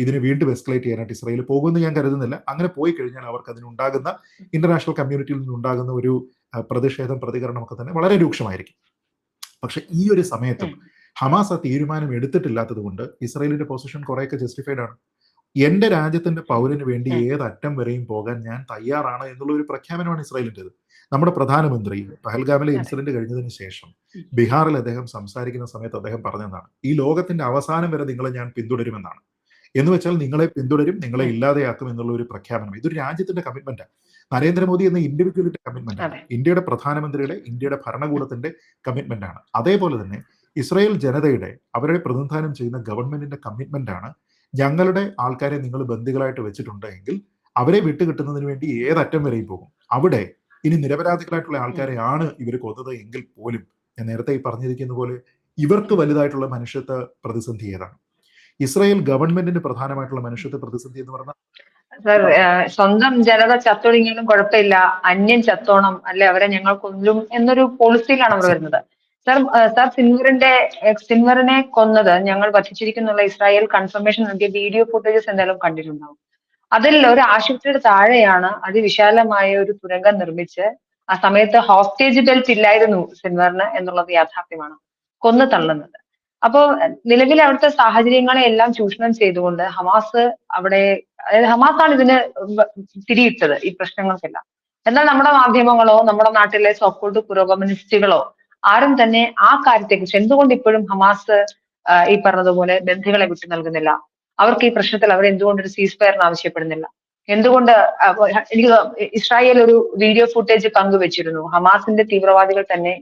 ഇതിനെ വീണ്ടും എസ്കലേറ്റ് ചെയ്യാനായിട്ട് ഇസ്രായേൽ പോകുമെന്ന് ഞാൻ കരുതുന്നില്ല. അങ്ങനെ പോയി കഴിഞ്ഞാൽ അവർക്ക് അതിനുണ്ടാകുന്ന ഇന്റർനാഷണൽ കമ്മ്യൂണിറ്റിയിൽ നിന്നുണ്ടാകുന്ന ഒരു പ്രതിഷേധം, പ്രതികരണമൊക്കെ തന്നെ വളരെ രൂക്ഷമായിരിക്കും. പക്ഷെ ഈ ഒരു സമയത്തും ഹമാസ് ആ തീരുമാനം എടുത്തിട്ടില്ലാത്തത് കൊണ്ട് ഇസ്രായേലിന്റെ പൊസിഷൻ കുറെയൊക്കെ ജസ്റ്റിഫൈഡ് ആണ്. എന്റെ രാജ്യത്തിന്റെ പൗരന് വേണ്ടി ഏതറ്റം വരെയും പോകാൻ ഞാൻ തയ്യാറാണ് എന്നുള്ള ഒരു പ്രഖ്യാപനമാണ് ഇസ്രായേലിൻ്റെത്. നമ്മുടെ പ്രധാനമന്ത്രി പഹൽഗാമിലെ ഇൻസിഡന്റ് കഴിഞ്ഞതിന് ശേഷം ബീഹാറിൽ അദ്ദേഹം സംസാരിക്കുന്ന സമയത്ത് അദ്ദേഹം പറഞ്ഞതാണ്, ഈ ലോകത്തിന്റെ അവസാനം വരെ നിങ്ങളെ ഞാൻ പിന്തുടരുമെന്നാണ്. എന്ന് വെച്ചാൽ നിങ്ങളെ പിന്തുടരും, നിങ്ങളെ ഇല്ലാതെയാക്കും എന്നുള്ള ഒരു പ്രഖ്യാപനം. ഇതൊരു രാജ്യത്തിന്റെ കമ്മിറ്റ്മെന്റാണ്. നരേന്ദ്രമോദി എന്ന ഇൻഡിവിജ്വലിന്റെ കമ്മിറ്റ്മെന്റ് ആണ്, ഇന്ത്യയുടെ പ്രധാനമന്ത്രിയുടെ, ഇന്ത്യയുടെ ഭരണകൂടത്തിന്റെ കമ്മിറ്റ്മെന്റ് ആണ്. അതേപോലെ തന്നെ ഇസ്രായേൽ ജനതയുടെ, അവരെ പ്രതിനിധാനം ചെയ്യുന്ന ഗവൺമെന്റിന്റെ കമ്മിറ്റ്മെന്റ് ആണ്, ഞങ്ങളുടെ ആൾക്കാരെ നിങ്ങൾ ബന്ദികളായിട്ട് വെച്ചിട്ടുണ്ട് എങ്കിൽ അവരെ വിട്ടുകിട്ടുന്നതിന് വേണ്ടി ഏതറ്റം വരെയും പോകും. അവിടെ ഇനി നിരപരാധികളായിട്ടുള്ള ആൾക്കാരെയാണ് ഇവർ കൊന്നത് എങ്കിൽ പോലും ഞാൻ നേരത്തെ പറഞ്ഞിരിക്കുന്ന പോലെ ഇവർക്ക് വലുതായിട്ടുള്ള മനുഷ്യത്വ പ്രതിസന്ധി ഏതാണ്? ഇസ്രായേൽ ഗവൺമെന്റിന് പ്രധാനമായിട്ടുള്ള മനുഷ്യത്വ പ്രതിസന്ധി എന്ന് പറഞ്ഞാൽ സർ, സ്വന്തം ജനത ചത്തൊടുങ്ങിയാലും കുഴപ്പമില്ല, അന്യൻ ചത്തോണം, അല്ലെ അവരെ ഞങ്ങൾ കൊല്ലും എന്നൊരു പോളിസിയിലാണ് അവർ വരുന്നത്. സർ സിൻവറിനെ കൊന്നത് ഞങ്ങൾ വധിച്ചിരിക്കുന്നുള്ള ഇസ്രായേൽ കൺഫർമേഷൻ നൽകിയ വീഡിയോ ഫുട്ടേജസ് എന്തായാലും കണ്ടിട്ടുണ്ടാവും. അതിൽ ഒരു ആശുപത്രിയുടെ താഴെയാണ് അതിവിശാലമായ ഒരു തുരങ്കം നിർമ്മിച്ച്, ആ സമയത്ത് ഹോസ്റ്റേജ് ബെൽറ്റ് ഇല്ലായിരുന്നു സിൻവറിന് എന്നുള്ളത് യാഥാർത്ഥ്യമാണ്, കൊന്നു തള്ളുന്നത്. അപ്പോൾ നിലവിലെ അവിടുത്തെ സാഹചര്യങ്ങളെ എല്ലാം ചൂഷണം ചെയ്തുകൊണ്ട് ഹമാസ് അവിടെ, അതായത് ഹമാസാണ് ഇതിന് തിരിയിട്ടത് ഈ പ്രശ്നങ്ങൾക്കെല്ലാം. എന്നാൽ നമ്മുടെ മാധ്യമങ്ങളോ നമ്മുടെ നാട്ടിലെ സോക്കോൾഡ് പുരോഗമനിസ്റ്റുകളോ ആരും തന്നെ ആ കാര്യത്തെക്കുറിച്ച് എന്തുകൊണ്ട് ഇപ്പോഴും ഹമാസ് ഈ പറഞ്ഞതുപോലെ ബന്ധികളെ വിട്ടു നൽകുന്നില്ല, അവർക്ക് ഈ പ്രശ്നത്തിൽ അവർ എന്തുകൊണ്ട് ഒരു സീസ് ഫയറിന് ആവശ്യപ്പെടുന്നില്ല, എന്തുകൊണ്ട് എനിക്ക് ഇസ്രായേൽ ഒരു വീഡിയോ ഫുട്ടേജ് പങ്കുവെച്ചിരുന്നു ഹമാസിന്റെ തീവ്രവാദികൾ തന്നെ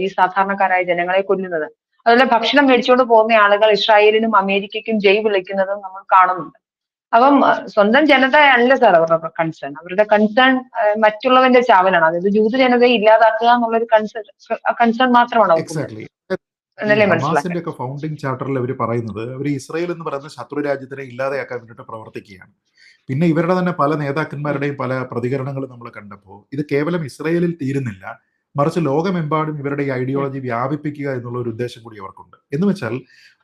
ഈ സാധാരണക്കാരായ ജനങ്ങളെ കൊല്ലുന്നത്, അതുപോലെ ഭക്ഷണം മേടിച്ചുകൊണ്ട് പോകുന്ന ആളുകൾ ഇസ്രായേലിനും അമേരിക്കയ്ക്കും ജയ് വിളിക്കുന്നതും നമ്മൾ കാണുന്നുണ്ട്. അപ്പം സ്വന്തം ജനതയല്ല സാർ അവരുടെ കൺസേൺ, അവരുടെ കൺസേൺ മറ്റുള്ളവന്റെ ചാവലാണ്, അതായത് ജൂത ജനതയെ ഇല്ലാതാക്കുക എന്നുള്ളൊരു കൺസേൺ മാത്രമാണ് അവർക്കുള്ളത് എക്സാക്ട്ലി. ഈ എന്നല്ലേ ഹമാസിന്റെ മനസ്സിലാക്കാൻ. ഒക്കെ ഫൗണ്ടിങ് ചാർട്ടറിൽ അവർ പറയുന്നത് അവർ ഇസ്രായേൽ എന്ന് പറയുന്ന ശത്രു രാജ്യത്തിനെ ഇല്ലാതെയാക്കാൻ വേണ്ടിയിട്ട് പ്രവർത്തിക്കുകയാണ്. പിന്നെ ഇവരുടെ തന്നെ പല നേതാക്കന്മാരുടെയും പല പ്രതികരണങ്ങളും നമ്മൾ കണ്ടപ്പോൾ ഇത് കേവലം ഇസ്രായേലിൽ തീരുന്നില്ല, മറിച്ച് ലോകമെമ്പാടും ഇവരുടെ ഈ ഐഡിയോളജി വ്യാപിപ്പിക്കുക എന്നുള്ള ഒരു ഉദ്ദേശം കൂടി അവർക്കുണ്ട്. എന്ന് വെച്ചാൽ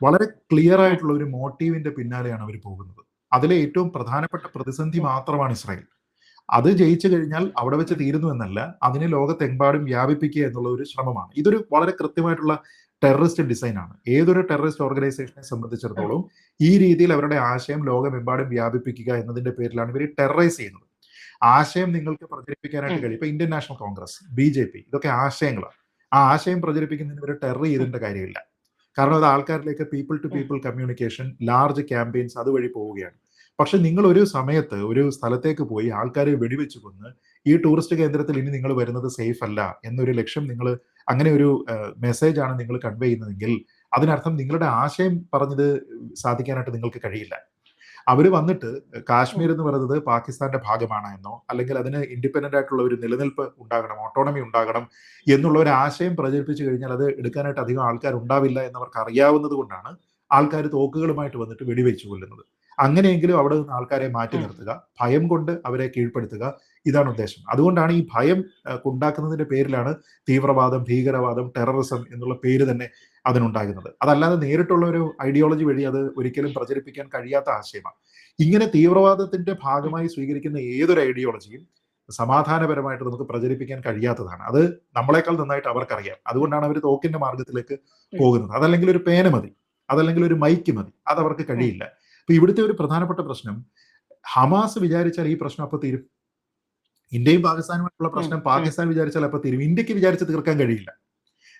വളരെ ക്ലിയർ ആയിട്ടുള്ള ഒരു മോട്ടീവിന്റെ പിന്നാലെയാണ് അവർ പോകുന്നത്. അതിലെ ഏറ്റവും പ്രധാനപ്പെട്ട പ്രതിസന്ധി മാത്രമാണ് ഇസ്രായേൽ. അത് ജയിച്ചു കഴിഞ്ഞാൽ അവിടെ വെച്ച് തീരുന്നു എന്നല്ല, അതിനെ ലോകത്തെമ്പാടും വ്യാപിപ്പിക്കുക എന്നുള്ള ഒരു ശ്രമമാണ്. ഇതൊരു വളരെ കൃത്യമായിട്ടുള്ള ടെററിസ്റ്റ് ഡിസൈൻ ആണ്. ഏതൊരു ടെററിസ്റ്റ് ഓർഗനൈസേഷനെ സംബന്ധിച്ചിടത്തോളം ഈ രീതിയിൽ അവരുടെ ആശയം ലോകമെമ്പാടും വ്യാപിപ്പിക്കുക എന്നതിന്റെ പേരിലാണ് ഇവർ ടെററൈസ് ചെയ്യുന്നത്. ആശയം നിങ്ങൾക്ക് പ്രചരിപ്പിക്കാനായിട്ട് കഴിയും. ഇപ്പൊ ഇന്ത്യൻ നാഷണൽ കോൺഗ്രസ്, BJP, ഇതൊക്കെ ആശയങ്ങളാണ്. ആ ആശയം പ്രചരിപ്പിക്കുന്നതിന് ഇവർ ടെറർ ചെയ്തതിന്റെ കാര്യമില്ല. കാരണം അത് ആൾക്കാരിലേക്ക് people to people communication, large campaigns അതുവഴി പോവുകയാണ്. പക്ഷെ നിങ്ങൾ ഒരു സമയത്ത് ഒരു സ്ഥലത്തേക്ക് പോയി ആൾക്കാരെ വെടിവെച്ച് കൊന്ന് ഈ ടൂറിസ്റ്റ് കേന്ദ്രത്തിൽ ഇനി നിങ്ങൾ വരുന്നത് സേഫ് അല്ല എന്നൊരു ലക്ഷ്യം നിങ്ങൾ, അങ്ങനെ ഒരു മെസ്സേജ് ആണ് നിങ്ങൾ കൺവേ ചെയ്യുന്നതെങ്കിൽ അതിനർത്ഥം നിങ്ങളുടെ ആശയം പറഞ്ഞത് സാധിക്കാനായിട്ട് നിങ്ങൾക്ക് കഴിയില്ല. അവർ വന്നിട്ട് കാശ്മീർ എന്ന് പറയുന്നത് പാകിസ്ഥാന്റെ ഭാഗമാണ് എന്നോ അല്ലെങ്കിൽ അതിന് ഇൻഡിപെൻഡന്റ് ആയിട്ടുള്ള ഒരു നിലനിൽപ്പ് ഉണ്ടാകണം, ഓട്ടോണമി ഉണ്ടാകണം എന്നുള്ള ഒരു ആശയം പ്രചരിപ്പിച്ചു കഴിഞ്ഞാൽ അത് എടുക്കാനായിട്ട് അധികം ആൾക്കാർ ഉണ്ടാവില്ല എന്നവർക്ക് അറിയാവുന്നത് കൊണ്ടാണ് ആൾക്കാർ തോക്കുകളുമായിട്ട് വന്നിട്ട് വെടിവെച്ചു കൊല്ലുന്നത്. അങ്ങനെയെങ്കിലും അവിടെ നിന്ന് ആൾക്കാരെ മാറ്റി നിർത്തുക, ഭയം കൊണ്ട് അവരെ കീഴ്പ്പെടുത്തുക, ഇതാണ് ഉദ്ദേശം. അതുകൊണ്ടാണ് ഈ ഭയം ഉണ്ടാക്കുന്നതിന്റെ പേരിലാണ് തീവ്രവാദം, ഭീകരവാദം, ടെററിസം എന്നുള്ള പേര് തന്നെ അതിനുണ്ടാകുന്നത്. അതല്ലാതെ നേരിട്ടുള്ള ഒരു ഐഡിയോളജി വഴി അത് ഒരിക്കലും പ്രചരിപ്പിക്കാൻ കഴിയാത്ത ആശയമാണ്. ഇങ്ങനെ തീവ്രവാദത്തിന്റെ ഭാഗമായി സ്വീകരിക്കുന്ന ഏതൊരു ഐഡിയോളജിയും സമാധാനപരമായിട്ട് നമുക്ക് പ്രചരിപ്പിക്കാൻ കഴിയാത്തതാണ്. അത് നമ്മളെക്കാൾ നന്നായിട്ട് അവർക്കറിയാം. അതുകൊണ്ടാണ് അവർ തോക്കിന്റെ മാർഗത്തിലേക്ക് പോകുന്നത്. അതല്ലെങ്കിൽ ഒരു പേന മതി, അതല്ലെങ്കിൽ ഒരു മൈക്ക് മതി, അതവർക്ക് കഴിയില്ല. അപ്പൊ ഇവിടുത്തെ ഒരു പ്രധാനപ്പെട്ട പ്രശ്നം, ഹമാസ് വിചാരിച്ചാൽ ഈ പ്രശ്നം അപ്പൊ തീരും. ഇന്ത്യയും പാകിസ്ഥാനുമായിട്ടുള്ള പ്രശ്നം പാകിസ്ഥാൻ വിചാരിച്ചാൽ അപ്പൊ തീരും. ഇന്ത്യക്ക് വിചാരിച്ച് തീർക്കാൻ കഴിയില്ല.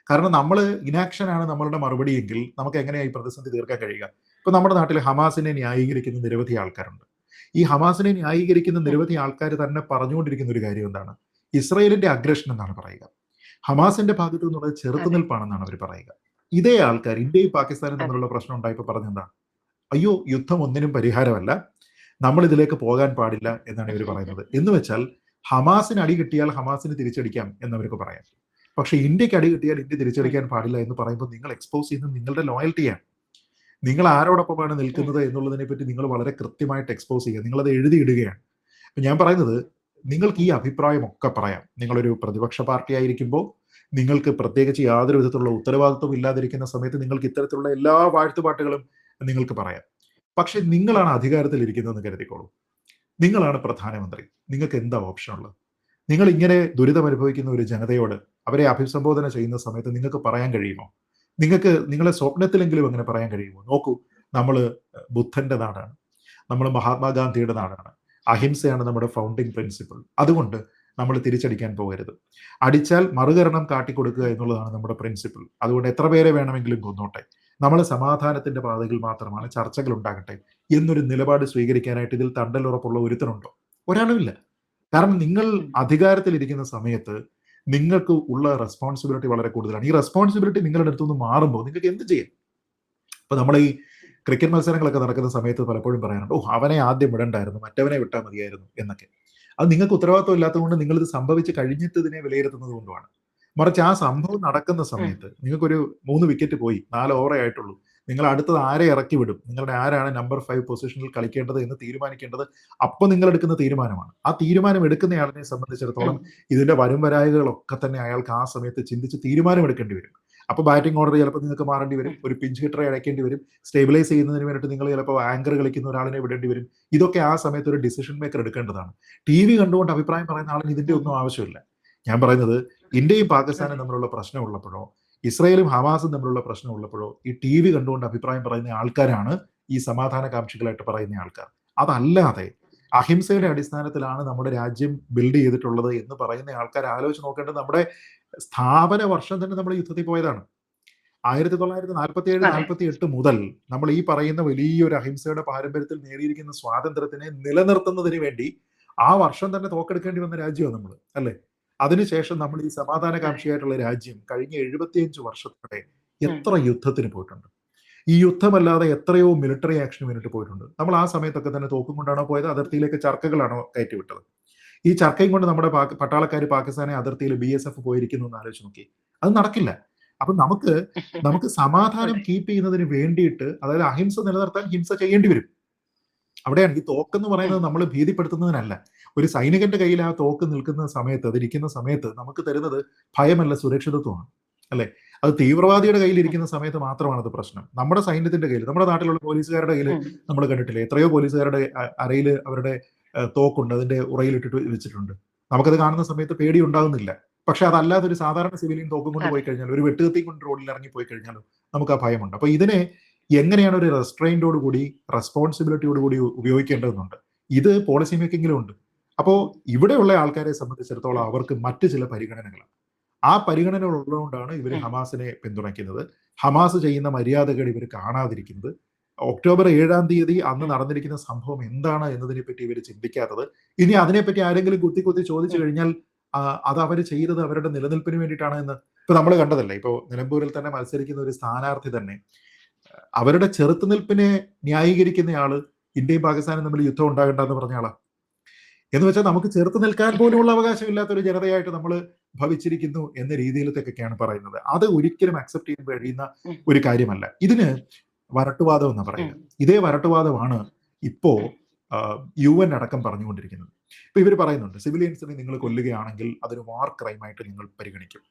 കാരണം നമ്മൾ ഇനാക്ഷൻ ആണ് നമ്മളുടെ മറുപടി എങ്കിൽ നമുക്ക് എങ്ങനെയാ ഈ പ്രതിസന്ധി തീർക്കാൻ കഴിയുക? ഇപ്പൊ നമ്മുടെ നാട്ടിൽ ഹമാസിനെ ന്യായീകരിക്കുന്ന നിരവധി ആൾക്കാരുണ്ട്. ഈ ഹമാസിനെ ന്യായീകരിക്കുന്ന നിരവധി ആൾക്കാർ തന്നെ പറഞ്ഞുകൊണ്ടിരിക്കുന്ന ഒരു കാര്യം എന്താണ്? ഇസ്രായേലിന്റെ അഗ്രഷൻ എന്നാണ് പറയുക, ഹമാസിന്റെ ഭാഗത്തു നിന്നുള്ള ചെറുത്തുനിൽപ്പാണെന്നാണ് അവർ പറയുക. ഇതേ ആൾക്കാർ ഇന്ത്യയും പാകിസ്ഥാനും തമ്മിലുള്ള പ്രശ്നം ഉണ്ടായപ്പോൾ പറഞ്ഞെന്താണ്? അയ്യോ, യുദ്ധം ഒന്നിനും പരിഹാരമല്ല, നമ്മൾ ഇതിലേക്ക് പോകാൻ പാടില്ല എന്നാണ് ഇവർ പറയുന്നത്. എന്ന് വെച്ചാൽ ഹമാസിന് അടി കിട്ടിയാൽ ഹമാസിന് തിരിച്ചടിക്കാം എന്നവർക്ക് പറയാം. പക്ഷെ ഇന്ത്യക്ക് അടി കിട്ടിയാൽ ഇന്ത്യ തിരിച്ചടിക്കാൻ പാടില്ല എന്ന് പറയുമ്പോൾ നിങ്ങൾ എക്സ്പോസ് ചെയ്യുന്നത് നിങ്ങളുടെ ലോയൽറ്റിയാണ്. നിങ്ങൾ ആരോടൊപ്പമാണ് നിൽക്കുന്നത് എന്നുള്ളതിനെ പറ്റി നിങ്ങൾ വളരെ കൃത്യമായിട്ട് എക്സ്പോസ് ചെയ്യുക, നിങ്ങളത് എഴുതിയിടുകയാണ്. അപ്പൊ ഞാൻ പറയുന്നത്, നിങ്ങൾക്ക് ഈ അഭിപ്രായമൊക്കെ പറയാം. നിങ്ങളൊരു പ്രതിപക്ഷ പാർട്ടി ആയിരിക്കുമ്പോൾ, നിങ്ങൾക്ക് പ്രത്യേകിച്ച് യാതൊരു വിധത്തിലുള്ള ഉത്തരവാദിത്വം ഇല്ലാതിരിക്കുന്ന സമയത്ത് നിങ്ങൾക്ക് ഇത്തരത്തിലുള്ള എല്ലാ വാഴ്ത്തുപാട്ടുകളും നിങ്ങൾക്ക് പറയാം. പക്ഷെ നിങ്ങളാണ് അധികാരത്തിൽ ഇരിക്കുന്നതെന്ന് കരുതിക്കോളൂ, നിങ്ങളാണ് പ്രധാനമന്ത്രി, നിങ്ങൾക്ക് എന്താ ഓപ്ഷൻ ഉള്ളത്? നിങ്ങൾ ഇങ്ങനെ ദുരിതം അനുഭവിക്കുന്ന ഒരു ജനതയോട് അവരെ അഭിസംബോധന ചെയ്യുന്ന സമയത്ത് നിങ്ങൾക്ക് പറയാൻ കഴിയുമോ? നിങ്ങൾക്ക് നിങ്ങളെ സ്വപ്നത്തിലെങ്കിലും അങ്ങനെ പറയാൻ കഴിയുമോ? നോക്കൂ, നമ്മൾ ബുദ്ധന്റെ നാടാണ്, നമ്മൾ മഹാത്മാഗാന്ധിയുടെ നാടാണ്, അഹിംസയാണ് നമ്മുടെ ഫൗണ്ടിങ് പ്രിൻസിപ്പിൾ. അതുകൊണ്ട് നമ്മൾ തിരിച്ചടിക്കാൻ പോകരുത്, അടിച്ചാൽ മറുകരണം കാട്ടിക്കൊടുക്കുക എന്നുള്ളതാണ് നമ്മുടെ പ്രിൻസിപ്പിൾ. അതുകൊണ്ട് എത്ര പേരെ വേണമെങ്കിലും കൊന്നോട്ടെ, നമ്മൾ സമാധാനത്തിന്റെ പാതകൾ മാത്രമാണ്, ചർച്ചകൾ ഉണ്ടാകട്ടെ എന്നൊരു നിലപാട് സ്വീകരിക്കാനായിട്ട് ഇതിൽ തണ്ടലുറപ്പുള്ള ഒരുത്തനുണ്ടോ? ഒരാളുമില്ല. കാരണം നിങ്ങൾ അധികാരത്തിലിരിക്കുന്ന സമയത്ത് നിങ്ങൾക്ക് ഉള്ള റെസ്പോൺസിബിലിറ്റി വളരെ കൂടുതലാണ്. ഈ റെസ്പോൺസിബിലിറ്റി നിങ്ങളുടെ അടുത്തുനിന്ന് മാറുമ്പോൾ നിങ്ങൾക്ക് എന്ത് ചെയ്യാം? ഇപ്പൊ നമ്മൾ ഈ ക്രിക്കറ്റ് മത്സരങ്ങളൊക്കെ നടക്കുന്ന സമയത്ത് പലപ്പോഴും പറയാനുണ്ട്, അവനെ ആദ്യം വിടണ്ടായിരുന്നു, മറ്റവനെ വിട്ടാൽ മതിയായിരുന്നു എന്നൊക്കെ. അത് നിങ്ങൾക്ക് ഉത്തരവാദിത്വം ഇല്ലാത്തതുകൊണ്ട് നിങ്ങളിത് സംഭവിച്ച് കഴിഞ്ഞിട്ടതിനെ വിലയിരുത്തുന്നത് കൊണ്ടുമാണ്. മറിച്ച് ആ സംഭവം നടക്കുന്ന സമയത്ത് നിങ്ങൾക്കൊരു 3 വിക്കറ്റ് പോയി, 4 ഓവറേ ആയിട്ടുള്ളൂ, നിങ്ങൾ അടുത്തത് ആരെ ഇറക്കി വിടും, നിങ്ങളുടെ ആരാണ് നമ്പർ 5 പൊസിഷനിൽ കളിക്കേണ്ടത് എന്ന് തീരുമാനിക്കേണ്ടത് അപ്പോൾ നിങ്ങൾ എടുക്കുന്ന തീരുമാനമാണ്. ആ തീരുമാനം എടുക്കുന്നയാളിനെ സംബന്ധിച്ചിടത്തോളം ഇതിന്റെ വരുംവരായികളൊക്കെ തന്നെ അയാൾക്ക് ആ സമയത്ത് ചിന്തിച്ച് തീരുമാനം എടുക്കേണ്ടി വരും. അപ്പൊ ബാറ്റിംഗ് ഓർഡർ ചിലപ്പോൾ നിങ്ങൾക്ക് മാറേണ്ടി വരും, ഒരു പിഞ്ച് ഹിറ്ററെ അടയ്ക്കേണ്ടി വരും, സ്റ്റേബിലൈസ് ചെയ്യുന്നതിന് വേണ്ടിയിട്ട് നിങ്ങൾ ചിലപ്പോൾ ആങ്കർ കളിക്കുന്ന ഒരാളിനെ വിടേണ്ടി വരും. ഇതൊക്കെ ആ സമയത്ത് ഒരു ഡിസിഷൻ മേക്കർ എടുക്കേണ്ടതാണ്. TV കണ്ടുകൊണ്ട് അഭിപ്രായം പറയുന്ന ആളിന് ഇതിന്റെ ഒന്നും ആവശ്യമില്ല. ഞാൻ പറയുന്നത്, ഇന്ത്യയും പാകിസ്ഥാനും തമ്മിലുള്ള പ്രശ്നം ഉള്ളപ്പോഴോ ഇസ്രായേലും ഹമാസും തമ്മിലുള്ള പ്രശ്നം ഉള്ളപ്പോഴോ ഈ ടി വി കണ്ടുകൊണ്ട് അഭിപ്രായം പറയുന്ന ആൾക്കാരാണ് ഈ സമാധാനകാംക്ഷികളായിട്ട് പറയുന്ന ആൾക്കാർ. അതല്ലാതെ അഹിംസയുടെ അടിസ്ഥാനത്തിലാണ് നമ്മുടെ രാജ്യം ബിൽഡ് ചെയ്തിട്ടുള്ളത് എന്ന് പറയുന്ന ആൾക്കാർ ആലോചിച്ച് നോക്കേണ്ടത് നമ്മുടെ സ്ഥാപന വർഷം തന്നെ നമ്മൾ യുദ്ധത്തിൽ പോയതാണ്. 1947-48 മുതൽ നമ്മൾ ഈ പറയുന്ന വലിയൊരു അഹിംസയുടെ പാരമ്പര്യത്തിൽ നേടിയിരിക്കുന്ന സ്വാതന്ത്ര്യത്തിനെ നിലനിർത്തുന്നതിന് വേണ്ടി ആ വർഷം തന്നെ തോക്കെടുക്കേണ്ടി വന്ന രാജ്യമാണ് നമ്മൾ, അല്ലെ? അതിനുശേഷം നമ്മൾ ഈ സമാധാനകാംക്ഷിയായിട്ടുള്ള രാജ്യം കഴിഞ്ഞ 75 വർഷത്തിനിടെ എത്ര യുദ്ധത്തിന് പോയിട്ടുണ്ട്. ഈ യുദ്ധമല്ലാതെ എത്രയോ മിലിറ്ററി ആക്ഷന് വേണ്ടിയിട്ട് പോയിട്ടുണ്ട്. നമ്മൾ ആ സമയത്തൊക്കെ തന്നെ തോക്കും കൊണ്ടാണോ പോയത്, അതിർത്തിയിലേക്ക് ചർക്കകളാണോ കയറ്റിവിട്ടത്? ഈ ചർക്കയും കൊണ്ട് നമ്മുടെ പട്ടാളക്കാർ പാകിസ്ഥാനെ അതിർത്തിയിൽ BSF പോയിരിക്കുന്നു എന്ന് ആലോചിച്ച് നോക്കി. അത് നടക്കില്ല. അപ്പൊ നമുക്ക് സമാധാനം കീപ്പ് ചെയ്യുന്നതിന് വേണ്ടിയിട്ട്, അതായത് അഹിംസ നിലനിർത്താൻ ഹിംസ ചെയ്യേണ്ടി വരും. അവിടെയാണ് ഈ തോക്കെന്ന് പറയുന്നത് നമ്മൾ ഭീതിപ്പെടുത്തുന്നതിനല്ല. ഒരു സൈനികന്റെ കയ്യിൽ ആ തോക്ക് നിൽക്കുന്ന സമയത്ത്, അതിരിക്കുന്ന സമയത്ത് നമുക്ക് തരുന്നത് ഭയമല്ല, സുരക്ഷിതത്വമാണ്, അല്ലെ? അത് തീവ്രവാദിയുടെ കയ്യിൽ ഇരിക്കുന്ന സമയത്ത് മാത്രമാണ് അത് പ്രശ്നം. നമ്മുടെ സൈന്യത്തിന്റെ കയ്യിൽ, നമ്മുടെ നാട്ടിലുള്ള പോലീസുകാരുടെ കയ്യിൽ നമ്മൾ കണ്ടിട്ടില്ലേ, എത്രയോ പോലീസുകാരുടെ അരയിൽ അവരുടെ തോക്കുണ്ട്, അതിന്റെ ഉറയിലിട്ടിട്ട് വെച്ചിട്ടുണ്ട്. നമുക്കത് കാണുന്ന സമയത്ത് പേടി ഉണ്ടാകുന്നില്ല. പക്ഷെ അതല്ലാതെ ഒരു സാധാരണ സിവിലിയൻ തോക്കും കൊണ്ട് പോയി കഴിഞ്ഞാൽ, ഒരു വെട്ടുകത്തി കൊണ്ട് റോഡിൽ ഇറങ്ങി പോയി കഴിഞ്ഞാലും നമുക്ക് ആ ഭയമുണ്ട്. അപ്പൊ ഇതിനെ എങ്ങനെയാണ് ഒരു റെസ്ട്രെയിൻറ്റോട് കൂടി, റെസ്പോൺസിബിലിറ്റിയോട് കൂടി ഉപയോഗിക്കേണ്ടതെന്നുണ്ട്. ഇത് പോളിസി മേക്കിങ്ങിലും ഉണ്ട്. അപ്പോൾ ഇവിടെയുള്ള ആൾക്കാരെ സംബന്ധിച്ചിടത്തോളം അവർക്ക് മറ്റ് ചില പരിഗണനകളാണ്. ആ പരിഗണനകൾ ഉള്ളതുകൊണ്ടാണ് ഇവർ ഹമാസിനെ പിന്തുണയ്ക്കുന്നത്. ഹമാസ് ചെയ്യുന്ന മര്യാദകൾ ഇവർ കാണാതിരിക്കുന്നത്. ഒക്ടോബർ 7-ാം തീയതി അന്ന് നടന്നിരിക്കുന്ന സംഭവം എന്താണ് എന്നതിനെ പറ്റി ഇവർ ചിന്തിക്കാത്തത്. ഇനി അതിനെപ്പറ്റി ആരെങ്കിലും കുത്തി ചോദിച്ചു കഴിഞ്ഞാൽ അത് അവർ ചെയ്തത് അവരുടെ നിലനിൽപ്പിന് വേണ്ടിയിട്ടാണ് എന്ന് ഇപ്പൊ നമ്മൾ കണ്ടതല്ലേ. ഇപ്പോ നിലമ്പൂരിൽ തന്നെ മത്സരിക്കുന്ന ഒരു സ്ഥാനാർത്ഥി തന്നെ അവരുടെ ചെറുത്തുനിൽപ്പിനെ ന്യായീകരിക്കുന്നയാള് ഇന്ത്യയും പാകിസ്ഥാനും തമ്മിൽ യുദ്ധം ഉണ്ടാകണ്ടെന്ന് പറഞ്ഞ ആളാ. എന്ന് വെച്ചാൽ നമുക്ക് ചെറുത്ത് നിൽക്കാൻ പോലുമുള്ള അവകാശമില്ലാത്ത ഒരു ജനതയായിട്ട് നമ്മൾ ഭവിച്ചിരിക്കുന്നു എന്ന രീതിയിലത്തേക്കൊക്കെയാണ് പറയുന്നത്. അത് ഒരിക്കലും അക്സെപ്റ്റ് ചെയ്യാൻ കഴിയുന്ന ഒരു കാര്യമല്ല. ഇതിന് വരട്ടുവാദം എന്ന് പറയുന്നത്. ഇതേ വരട്ടുവാദമാണ് ഇപ്പോ UN അടക്കം പറഞ്ഞുകൊണ്ടിരിക്കുന്നത്. ഇപ്പൊ ഇവർ പറയുന്നുണ്ട്, സിവിലിയൻസിനെ നിങ്ങൾ കൊല്ലുകയാണെങ്കിൽ അതൊരു വാർ ക്രൈമായിട്ട് നിങ്ങൾ പരിഗണിക്കും.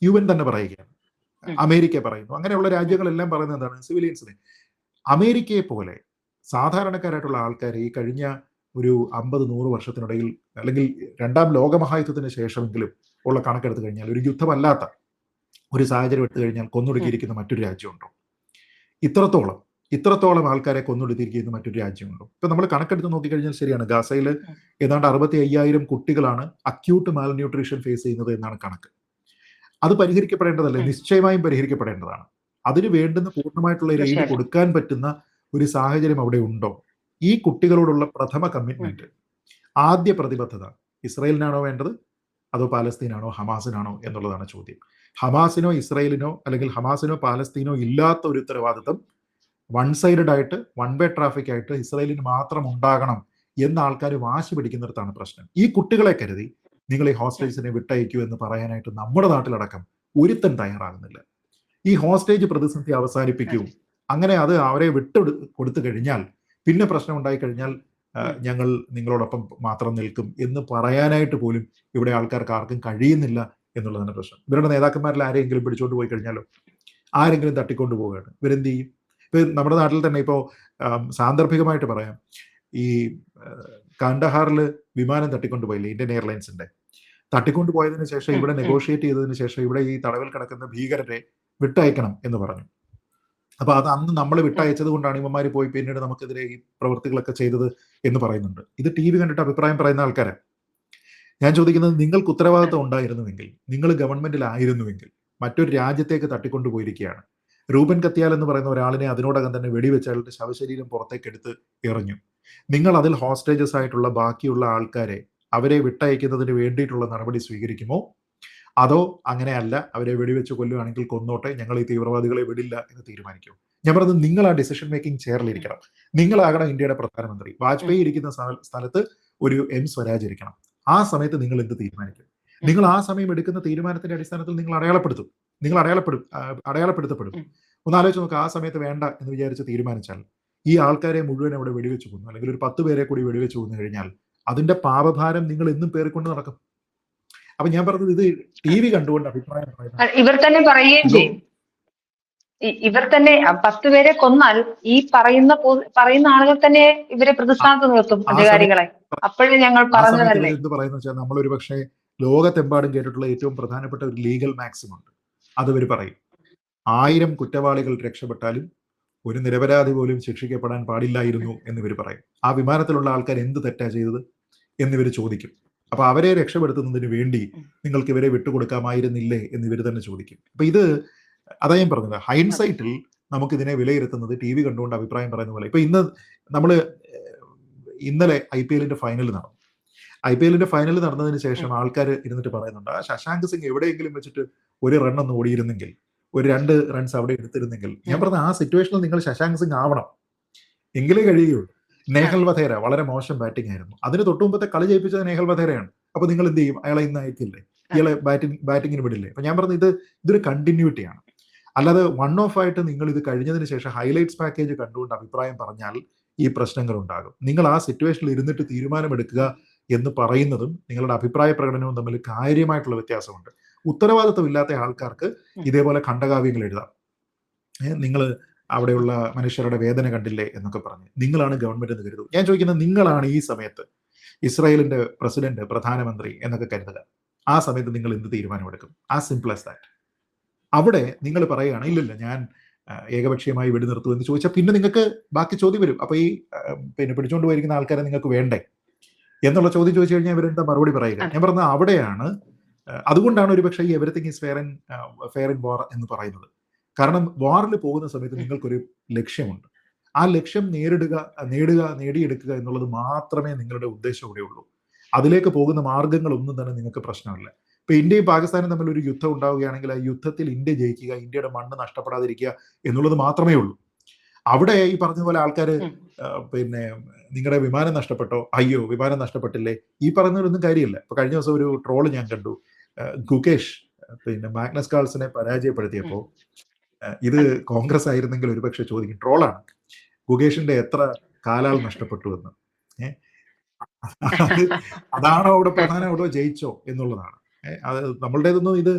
UN തന്നെ പറയുകയാണ്, അമേരിക്ക പറയുന്നു, അങ്ങനെയുള്ള രാജ്യങ്ങളെല്ലാം പറയുന്നത് എന്താണ്, സിവിലിയൻസിനെ. അമേരിക്കയെ പോലെ സാധാരണക്കാരായിട്ടുള്ള ആൾക്കാരെ ഈ കഴിഞ്ഞ ഒരു 50-100 വർഷത്തിനിടയിൽ, അല്ലെങ്കിൽ 2ാം ലോകമഹായുദ്ധത്തിന് ശേഷമെങ്കിലും ഉള്ള കണക്കെടുത്തു കഴിഞ്ഞാൽ, ഒരു യുദ്ധമല്ലാത്ത ഒരു സാഹചര്യം എടുത്തു കഴിഞ്ഞാൽ കൊന്നൊടുക്കിയിരിക്കുന്ന മറ്റൊരു രാജ്യമുണ്ടോ? ഇത്രത്തോളം ആൾക്കാരെ കൊന്നൊടുക്കിയിരിക്കുന്ന മറ്റൊരു രാജ്യമുണ്ടോ? ഇപ്പൊ നമ്മൾ കണക്കെടുത്ത് നോക്കിക്കഴിഞ്ഞാൽ ശരിയാണ്, ഗാസയിൽ ഏതാണ്ട് 65,000 കുട്ടികളാണ് അക്യൂട്ട് മാൽന്യൂട്രീഷൻ ഫേസ് ചെയ്യുന്നത് എന്നാണ് കണക്ക്. അത് പരിഹരിക്കപ്പെടേണ്ടതല്ലേ? നിശ്ചയമായും പരിഹരിക്കപ്പെടേണ്ടതാണ്. അതിന് വേണ്ടുന്ന പൂർണ്ണമായിട്ടുള്ള ഒരു എയ്ഡ് കൊടുക്കാൻ പറ്റുന്ന ഒരു സാഹചര്യം അവിടെ ഉണ്ടോ? ഈ കുട്ടികളോടുള്ള പ്രഥമ കമ്മിറ്റ്മെന്റ്, ആദ്യ പ്രതിബദ്ധത ഇസ്രായേലിനാണോ വേണ്ടത്, അതോ പാലസ്തീനാണോ, ഹമാസിനാണോ എന്നുള്ളതാണ് ചോദ്യം. ഹമാസിനോ ഇസ്രായേലിനോ, അല്ലെങ്കിൽ ഹമാസിനോ പാലസ്തീനോ ഇല്ലാത്ത ഒരു ഉത്തരവാദിത്തം വൺ സൈഡഡ് ആയിട്ട്, വൺ വേ ട്രാഫിക് ആയിട്ട് ഇസ്രായേലിന് മാത്രം ഉണ്ടാകണം എന്ന ആൾക്കാർ വാശി പിടിക്കുന്നിടത്താണ് പ്രശ്നം. ഈ കുട്ടികളെ കരുതി നിങ്ങൾ ഈ ഹോസ്റ്റേജിനെ വിട്ടയക്കൂ എന്ന് പറയാനായിട്ട് നമ്മുടെ നാട്ടിലടക്കം ഒരുത്തൻ തയ്യാറാകുന്നില്ല. ഈ ഹോസ്റ്റേജ് പ്രതിസന്ധി അവസാനിപ്പിക്കൂ, അങ്ങനെ അത് അവരെ കൊടുത്തു കഴിഞ്ഞാൽ, പിന്നെ പ്രശ്നം ഉണ്ടായി കഴിഞ്ഞാൽ ഞങ്ങൾ നിങ്ങളോടൊപ്പം മാത്രം നിൽക്കും എന്ന് പറയാനായിട്ട് പോലും ഇവിടെ ആൾക്കാർക്ക് ആർക്കും കഴിയുന്നില്ല എന്നുള്ളതാണ് പ്രശ്നം. ഇവരുടെ നേതാക്കന്മാരിൽ ആരെങ്കിലും പിടിച്ചോണ്ട് പോയി കഴിഞ്ഞാലോ, ആരെങ്കിലും തട്ടിക്കൊണ്ടു പോവുകയാണ്, ഇവരെന്ത് ചെയ്യും? ഇപ്പൊ നമ്മുടെ നാട്ടിൽ തന്നെ ഇപ്പോൾ സാന്ദർഭികമായിട്ട് പറയാം, ഈ കാണ്ടഹാറിൽ വിമാനം തട്ടിക്കൊണ്ടുപോയില്ലേ, ഇന്ത്യൻ എയർലൈൻസിന്റെ. തട്ടിക്കൊണ്ടുപോയതിനു ശേഷം ഇവിടെ നെഗോഷിയേറ്റ് ചെയ്തതിനു ശേഷം ഇവിടെ ഈ തടവിൽ കിടക്കുന്ന ഭീകരരെ വിട്ടയക്കണം എന്ന് പറഞ്ഞു. അപ്പൊ അത് അന്ന് നമ്മൾ വിട്ടയച്ചത് കൊണ്ടാണ് ഇവന്മാർ പോയി പിന്നീട് നമുക്കെതിരെ ഈ പ്രവൃത്തികളൊക്കെ ചെയ്തത് എന്ന് പറയുന്നുണ്ട്. ഇത് TV കണ്ടിട്ട് അഭിപ്രായം പറയുന്ന ആൾക്കാരെ ഞാൻ ചോദിക്കുന്നത്, നിങ്ങൾക്ക് ഉത്തരവാദിത്വം ഉണ്ടായിരുന്നുവെങ്കിൽ, നിങ്ങൾ ഗവൺമെന്റിലായിരുന്നുവെങ്കിൽ, മറ്റൊരു രാജ്യത്തേക്ക് തട്ടിക്കൊണ്ടുപോയിരിക്കുകയാണ്. റൂബൻ കത്തിയാൽ എന്ന് പറയുന്ന ഒരാളിനെ അതിനോടകം തന്നെ വെടിവെച്ച് അയാളുടെ ശവശരീരം പുറത്തേക്ക് എടുത്ത് എറിഞ്ഞു. നിങ്ങൾ അതിൽ ഹോസ്റ്റേജസ് ആയിട്ടുള്ള ബാക്കിയുള്ള ആൾക്കാരെ, അവരെ വിട്ടയക്കുന്നതിന് വേണ്ടിയിട്ടുള്ള നടപടി സ്വീകരിക്കുമോ, അതോ അങ്ങനെയല്ല, അവരെ വെടിവെച്ച് കൊല്ലുകയാണെങ്കിൽ കൊന്നോട്ടെ, ഞങ്ങൾ ഈ തീവ്രവാദികളെ വിടില്ല എന്ന് തീരുമാനിക്കും? ഞാൻ പറഞ്ഞത്, നിങ്ങൾ ആ ഡിസിഷൻ മേക്കിംഗ് ചെയറിലിരിക്കണം. നിങ്ങളാകണം ഇന്ത്യയുടെ പ്രധാനമന്ത്രി. വാജ്പേയി ഇരിക്കുന്ന സ്ഥലത്ത് ഒരു M സ്വരാജ് ഇരിക്കണം. ആ സമയത്ത് നിങ്ങൾ എന്ത് തീരുമാനിക്കും? നിങ്ങൾ ആ സമയം എടുക്കുന്ന തീരുമാനത്തിന്റെ അടിസ്ഥാനത്തിൽ നിങ്ങൾ അടയാളപ്പെടുത്തപ്പെടും. ഒന്നാലോചിച്ച് നോക്കുക, ആ സമയത്ത് വേണ്ട എന്ന് വിചാരിച്ച് തീരുമാനിച്ചാൽ ഈ ആൾക്കാരെ മുഴുവൻ അവിടെ വെടിവെച്ച് കൊന്നു, അല്ലെങ്കിൽ ഒരു 10 പേരെ കൂടി വെടിവെച്ച് കൊന്നു കഴിഞ്ഞാൽ അതിന്റെ പാപഭാരം നിങ്ങൾ എന്നും പേറിക്കൊണ്ട് നടക്കും. അപ്പൊ ഞാൻ പറഞ്ഞത്, ഇത് TV കണ്ടുകൊണ്ട് അഭിപ്രായം ഇവർ തന്നെ പറയുകയും ചെയ്യും. ഇവർ തന്നെ 10 പേരെ കൊന്നാൽ ഈ പറയുന്ന ആളുകൾ തന്നെ ഇവരെ പ്രതിസ്ഥാനത്ത് നിർത്തും, അധികാരികളെ. അപ്പോഴും ഞങ്ങൾ പറഞ്ഞതല്ലേ എന്ത് പറയുന്ന വെച്ചാൽ, നമ്മളൊരു പക്ഷേ ലോകത്തെമ്പാടും കേട്ടിട്ടുള്ള ഏറ്റവും പ്രധാനപ്പെട്ട ഒരു ലീഗൽ മാക്സിം ഉണ്ട്, അത് ഇവർ പറയും. 1000 കുറ്റവാളികൾ രക്ഷപ്പെട്ടാലും ഒരു നിരപരാധി പോലും ശിക്ഷിക്കപ്പെടാൻ പാടില്ലായിരുന്നു എന്നിവർ പറയും. ആ വിമാനത്തിലുള്ള ആൾക്കാർ എന്ത് തെറ്റാ ചെയ്തത് എന്നിവർ ചോദിക്കും. അപ്പൊ അവരെ രക്ഷപ്പെടുത്തുന്നതിന് വേണ്ടി നിങ്ങൾക്ക് ഇവരെ വിട്ടുകൊടുക്കാമായിരുന്നില്ലേ എന്നിവർ തന്നെ ചോദിക്കും. അപ്പൊ ഇത് അതാ ഞാൻ പറഞ്ഞത്, ഹൈൻസൈറ്റിൽ നമുക്ക് ഇതിനെ വിലയിരുത്തുന്നത് ടി വി കണ്ടുകൊണ്ട് അഭിപ്രായം പറയുന്ന പോലെ. ഇപ്പൊ ഇന്നലെ IPL ഫൈനൽ നടന്നു. IPL ഫൈനൽ നടന്നതിന് ശേഷം ആൾക്കാർ ഇരുന്നിട്ട് പറയുന്നുണ്ട്, ആ ശശാങ്ക് സിംഗ് എവിടെയെങ്കിലും വെച്ചിട്ട് ഒരു റൺ ഒന്ന് ഓടിയിരുന്നെങ്കിൽ, ഒരു 2 റൺസ് അവിടെ എടുത്തിരുന്നെങ്കിൽ. ഞാൻ പറഞ്ഞ ആ സിറ്റുവേഷനിൽ നിങ്ങൾ ശശാങ്ക് സിംഗ് ആവണം, എങ്കിലേ കഴിയുള്ളൂ. നേഹൽ വധേര വളരെ മോശം ബാറ്റിംഗ് ആയിരുന്നു. അതിന് തൊട്ടു മുമ്പത്തെ കളി ജയിപ്പിച്ചത് നേഹൽ വധേരയാണ്. അപ്പൊ നിങ്ങൾ എന്ത് ചെയ്യും? അയാളെ ഇന്ന് അയക്കില്ലേ? ഇയാളെ ബാറ്റിങ്ങിന് വിടില്ലേ? അപ്പൊ ഞാൻ പറഞ്ഞത് ഇതൊരു കണ്ടിന്യൂറ്റിയാണ്. അല്ലാതെ വൺ ഓഫ് ആയിട്ട് നിങ്ങൾ ഇത് കഴിഞ്ഞതിന് ശേഷം ഹൈലൈറ്റ്സ് പാക്കേജ് കണ്ടുകൊണ്ട് അഭിപ്രായം പറഞ്ഞാൽ ഈ പ്രശ്നങ്ങൾ ഉണ്ടാകും. നിങ്ങൾ ആ സിറ്റുവേഷനിൽ ഇരുന്നിട്ട് തീരുമാനമെടുക്കുക എന്ന് പറയുന്നതും നിങ്ങളുടെ അഭിപ്രായ പ്രകടനവും തമ്മിൽ കാര്യമായിട്ടുള്ള വ്യത്യാസമുണ്ട്. ഉത്തരവാദിത്വമില്ലാത്ത ആൾക്കാർക്ക് ഇതേപോലെ ഖണ്ഡകാവ്യങ്ങൾ എഴുതാം. നിങ്ങൾ അവിടെയുള്ള മനുഷ്യരുടെ വേദന കണ്ടില്ലേ എന്നൊക്കെ പറഞ്ഞ് നിങ്ങളാണ് ഗവൺമെന്റ് എന്ന് കരുതും. ഞാൻ ചോദിക്കുന്നത്, നിങ്ങളാണ് ഈ സമയത്ത് ഇസ്രായേലിന്റെ പ്രസിഡന്റ്, പ്രധാനമന്ത്രി എന്നൊക്കെ കരുതുക. ആ സമയത്ത് നിങ്ങൾ എന്ത് തീരുമാനമെടുക്കും? ആ സിമ്പിൾ ആസ് ദാറ്റ്. അവിടെ നിങ്ങൾ പറയുകയാണ് ഇല്ലില്ല ഞാൻ ഏകപക്ഷീയമായി വെടിനിർത്തു എന്ന് ചോദിച്ചാൽ പിന്നെ നിങ്ങൾക്ക് ബാക്കി ചോദ്യം വരും. അപ്പൊ ഈ പിടിച്ചുകൊണ്ട് പോയിരിക്കുന്ന ആൾക്കാരെ നിങ്ങൾക്ക് വേണ്ടേ എന്നുള്ള ചോദ്യം ചോദിച്ചു കഴിഞ്ഞാൽ ഇവരെന്താ മറുപടി പറയുക? ഞാൻ പറഞ്ഞത് അവിടെയാണ്. അതുകൊണ്ടാണ് ഒരുപക്ഷെ ഈ എവരിത്തിങ് ഈസ് ഫെയർ ഇൻ വാർ എന്ന് പറയുന്നത്. കാരണം വാറിൽ പോകുന്ന സമയത്ത് നിങ്ങൾക്കൊരു ലക്ഷ്യമുണ്ട്. ആ ലക്ഷ്യം നേടിയെടുക്കുക എന്നുള്ളത് മാത്രമേ നിങ്ങളുടെ ഉദ്ദേശം ഇവിടെ ഉള്ളൂ. അതിലേക്ക് പോകുന്ന മാർഗങ്ങളൊന്നും തന്നെ നിങ്ങൾക്ക് പ്രശ്നമില്ല. ഇപ്പൊ ഇന്ത്യയും പാകിസ്ഥാനും തമ്മിൽ ഒരു യുദ്ധം ഉണ്ടാവുകയാണെങ്കിൽ ആ യുദ്ധത്തിൽ ഇന്ത്യ ജയിക്കുക, ഇന്ത്യയുടെ മണ്ണ് നഷ്ടപ്പെടാതിരിക്കുക എന്നുള്ളത് മാത്രമേ ഉള്ളൂ. അവിടെ ഈ പറഞ്ഞ പോലെ ആൾക്കാര് നിങ്ങളുടെ വിമാനം നഷ്ടപ്പെട്ടോ, അയ്യോ വിമാനം നഷ്ടപ്പെട്ടില്ലേ, ഈ പറയുന്നതിലൊന്നും കാര്യമില്ല. ഇപ്പൊ കഴിഞ്ഞ ദിവസം ഒരു ട്രോള് ഞാൻ കണ്ടു. ഗുകേഷ് മാഗ്നസ് കാൾസനെ പരാജയപ്പെടുത്തിയപ്പോ ഇത് കോൺഗ്രസ് ആയിരുന്നെങ്കിൽ ഒരുപക്ഷെ ചോദിക്കും, ട്രോളാണ്, ഗുകേഷിന്റെ എത്ര കാലാൾ നഷ്ടപ്പെട്ടു എന്ന്. അതാണോ അവിടെ പ്രധാനം, അവിടെ ജയിച്ചോ എന്നുള്ളതാണ്. അത് നമ്മളുടേതൊന്നും ഇത്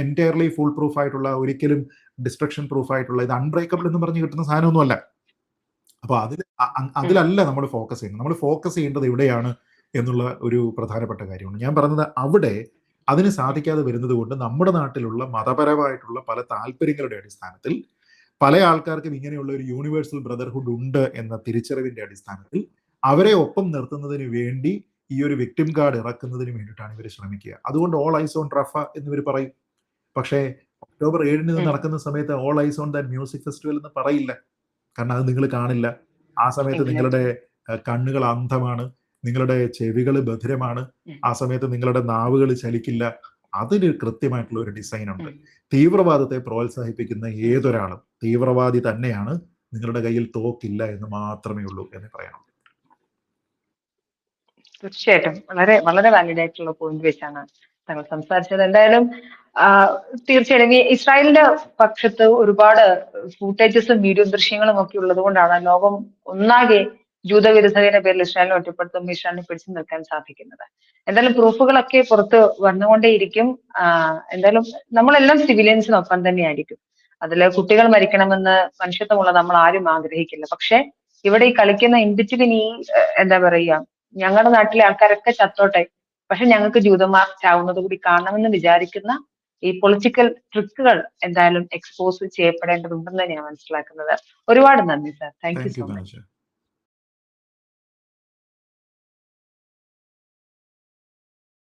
എൻറ്റയർലി ഫുൾ പ്രൂഫ് ആയിട്ടുള്ള, ഒരിക്കലും ഡിസ്ട്രക്ഷൻ പ്രൂഫ് ആയിട്ടുള്ള, ഇത് അൺബ്രേക്കബിൾ എന്ന് പറഞ്ഞ് കിട്ടുന്ന സാധനമൊന്നുമല്ല. അപ്പൊ അതിലല്ല നമ്മൾ ഫോക്കസ് ചെയ്യുന്നത്. നമ്മൾ ഫോക്കസ് ചെയ്യേണ്ടത് എവിടെയാണ് എന്നുള്ള ഒരു പ്രധാനപ്പെട്ട കാര്യമാണ്. ഞാൻ പറഞ്ഞത് അവിടെ അതിന് സാധിക്കാതെ വരുന്നത് കൊണ്ട് നമ്മുടെ നാട്ടിലുള്ള മതപരമായിട്ടുള്ള പല താല്പര്യങ്ങളുടെ അടിസ്ഥാനത്തിൽ പല ആൾക്കാർക്കും ഇങ്ങനെയുള്ള ഒരു യൂണിവേഴ്സൽ ബ്രദർഹുഡ് ഉണ്ട് എന്ന തിരിച്ചറിവിന്റെ അടിസ്ഥാനത്തിൽ അവരെ ഒപ്പം നിർത്തുന്നതിന് വേണ്ടി ഈ ഒരു വിക്ടിം കാർഡ് ഇറക്കുന്നതിന് വേണ്ടിയിട്ടാണ് ഇവർ ശ്രമിക്കുക. അതുകൊണ്ട് ഓൾ ഐസ് ഓൺ റഫ എന്നിവർ പറയും. പക്ഷേ ഒക്ടോബർ 7 നടക്കുന്ന സമയത്ത് all ice on that music festival എന്ന് പറയില്ല. കാരണം അത് നിങ്ങൾ കാണില്ല. ആ സമയത്ത് നിങ്ങളുടെ കണ്ണുകൾ അന്ധമാണ്, നിങ്ങളുടെ ചെവികൾ ബധിരമാണ്, ആ സമയത്ത് നിങ്ങളുടെ നാവുകൾ ചലിക്കില്ല. അതിന് കൃത്യമായിട്ടുള്ള ഒരു ഡിസൈൻ ഉണ്ട്. തീവ്രവാദത്തെ പ്രോത്സാഹിപ്പിക്കുന്ന ഏതൊരാളും തീവ്രവാദി തന്നെയാണ്. നിങ്ങളുടെ കയ്യിൽ തോക്കില്ല എന്ന് മാത്രമേ ഉള്ളൂ എന്ന് പറയണം. തീർച്ചയായിട്ടും വളരെ വളരെ വാലിഡ് ആയിട്ടുള്ള പോയിന്റ് വെച്ചാണ് താങ്കൾ സംസാരിച്ചത്. എന്തായാലും തീർച്ചയായിട്ടും ഈ ഇസ്രായേലിന്റെ പക്ഷത്ത് ഒരുപാട് ഫൂട്ടേജസും വീഡിയോ ദൃശ്യങ്ങളും ഒക്കെ ഉള്ളത് കൊണ്ടാണ് ലോകം ഒന്നാകെ ജൂതവിരുദ്ധതയുടെ പേരിൽ ഇസ്രായേലിനെ ഒറ്റപ്പെടുത്തും, ഇസ്രായേലിനെ പിടിച്ചു നിൽക്കാൻ സാധിക്കുന്നത്. എന്തായാലും പ്രൂഫുകളൊക്കെ പുറത്ത് വന്നുകൊണ്ടേയിരിക്കും. എന്തായാലും നമ്മളെല്ലാം സിവിലിയൻസിനൊപ്പം തന്നെയായിരിക്കും. അതില് കുട്ടികൾ മരിക്കണമെന്ന് മനുഷ്യത്വമുള്ള നമ്മൾ ആരും ആഗ്രഹിക്കില്ല. പക്ഷെ ഇവിടെ ഈ കളിക്കുന്ന ഇൻഡിവിജ്വൽ ഈ എന്താ പറയുക, ഞങ്ങളുടെ നാട്ടിലെ ആൾക്കാരൊക്കെ ചത്തോട്ടെ, പക്ഷെ ഞങ്ങൾക്ക് ജൂതന്മാർ ചാവുന്നത് കൂടി കാണണമെന്ന് വിചാരിക്കുന്ന ഈ പൊളിറ്റിക്കൽ ട്രിക്കുകൾ എന്തായാലും എക്സ്പോസ് ചെയ്യപ്പെടേണ്ടതുണ്ടെന്ന് ഞാൻ മനസ്സിലാക്കുന്നത്. ഒരുപാട് നന്ദി sir. Thank you so much.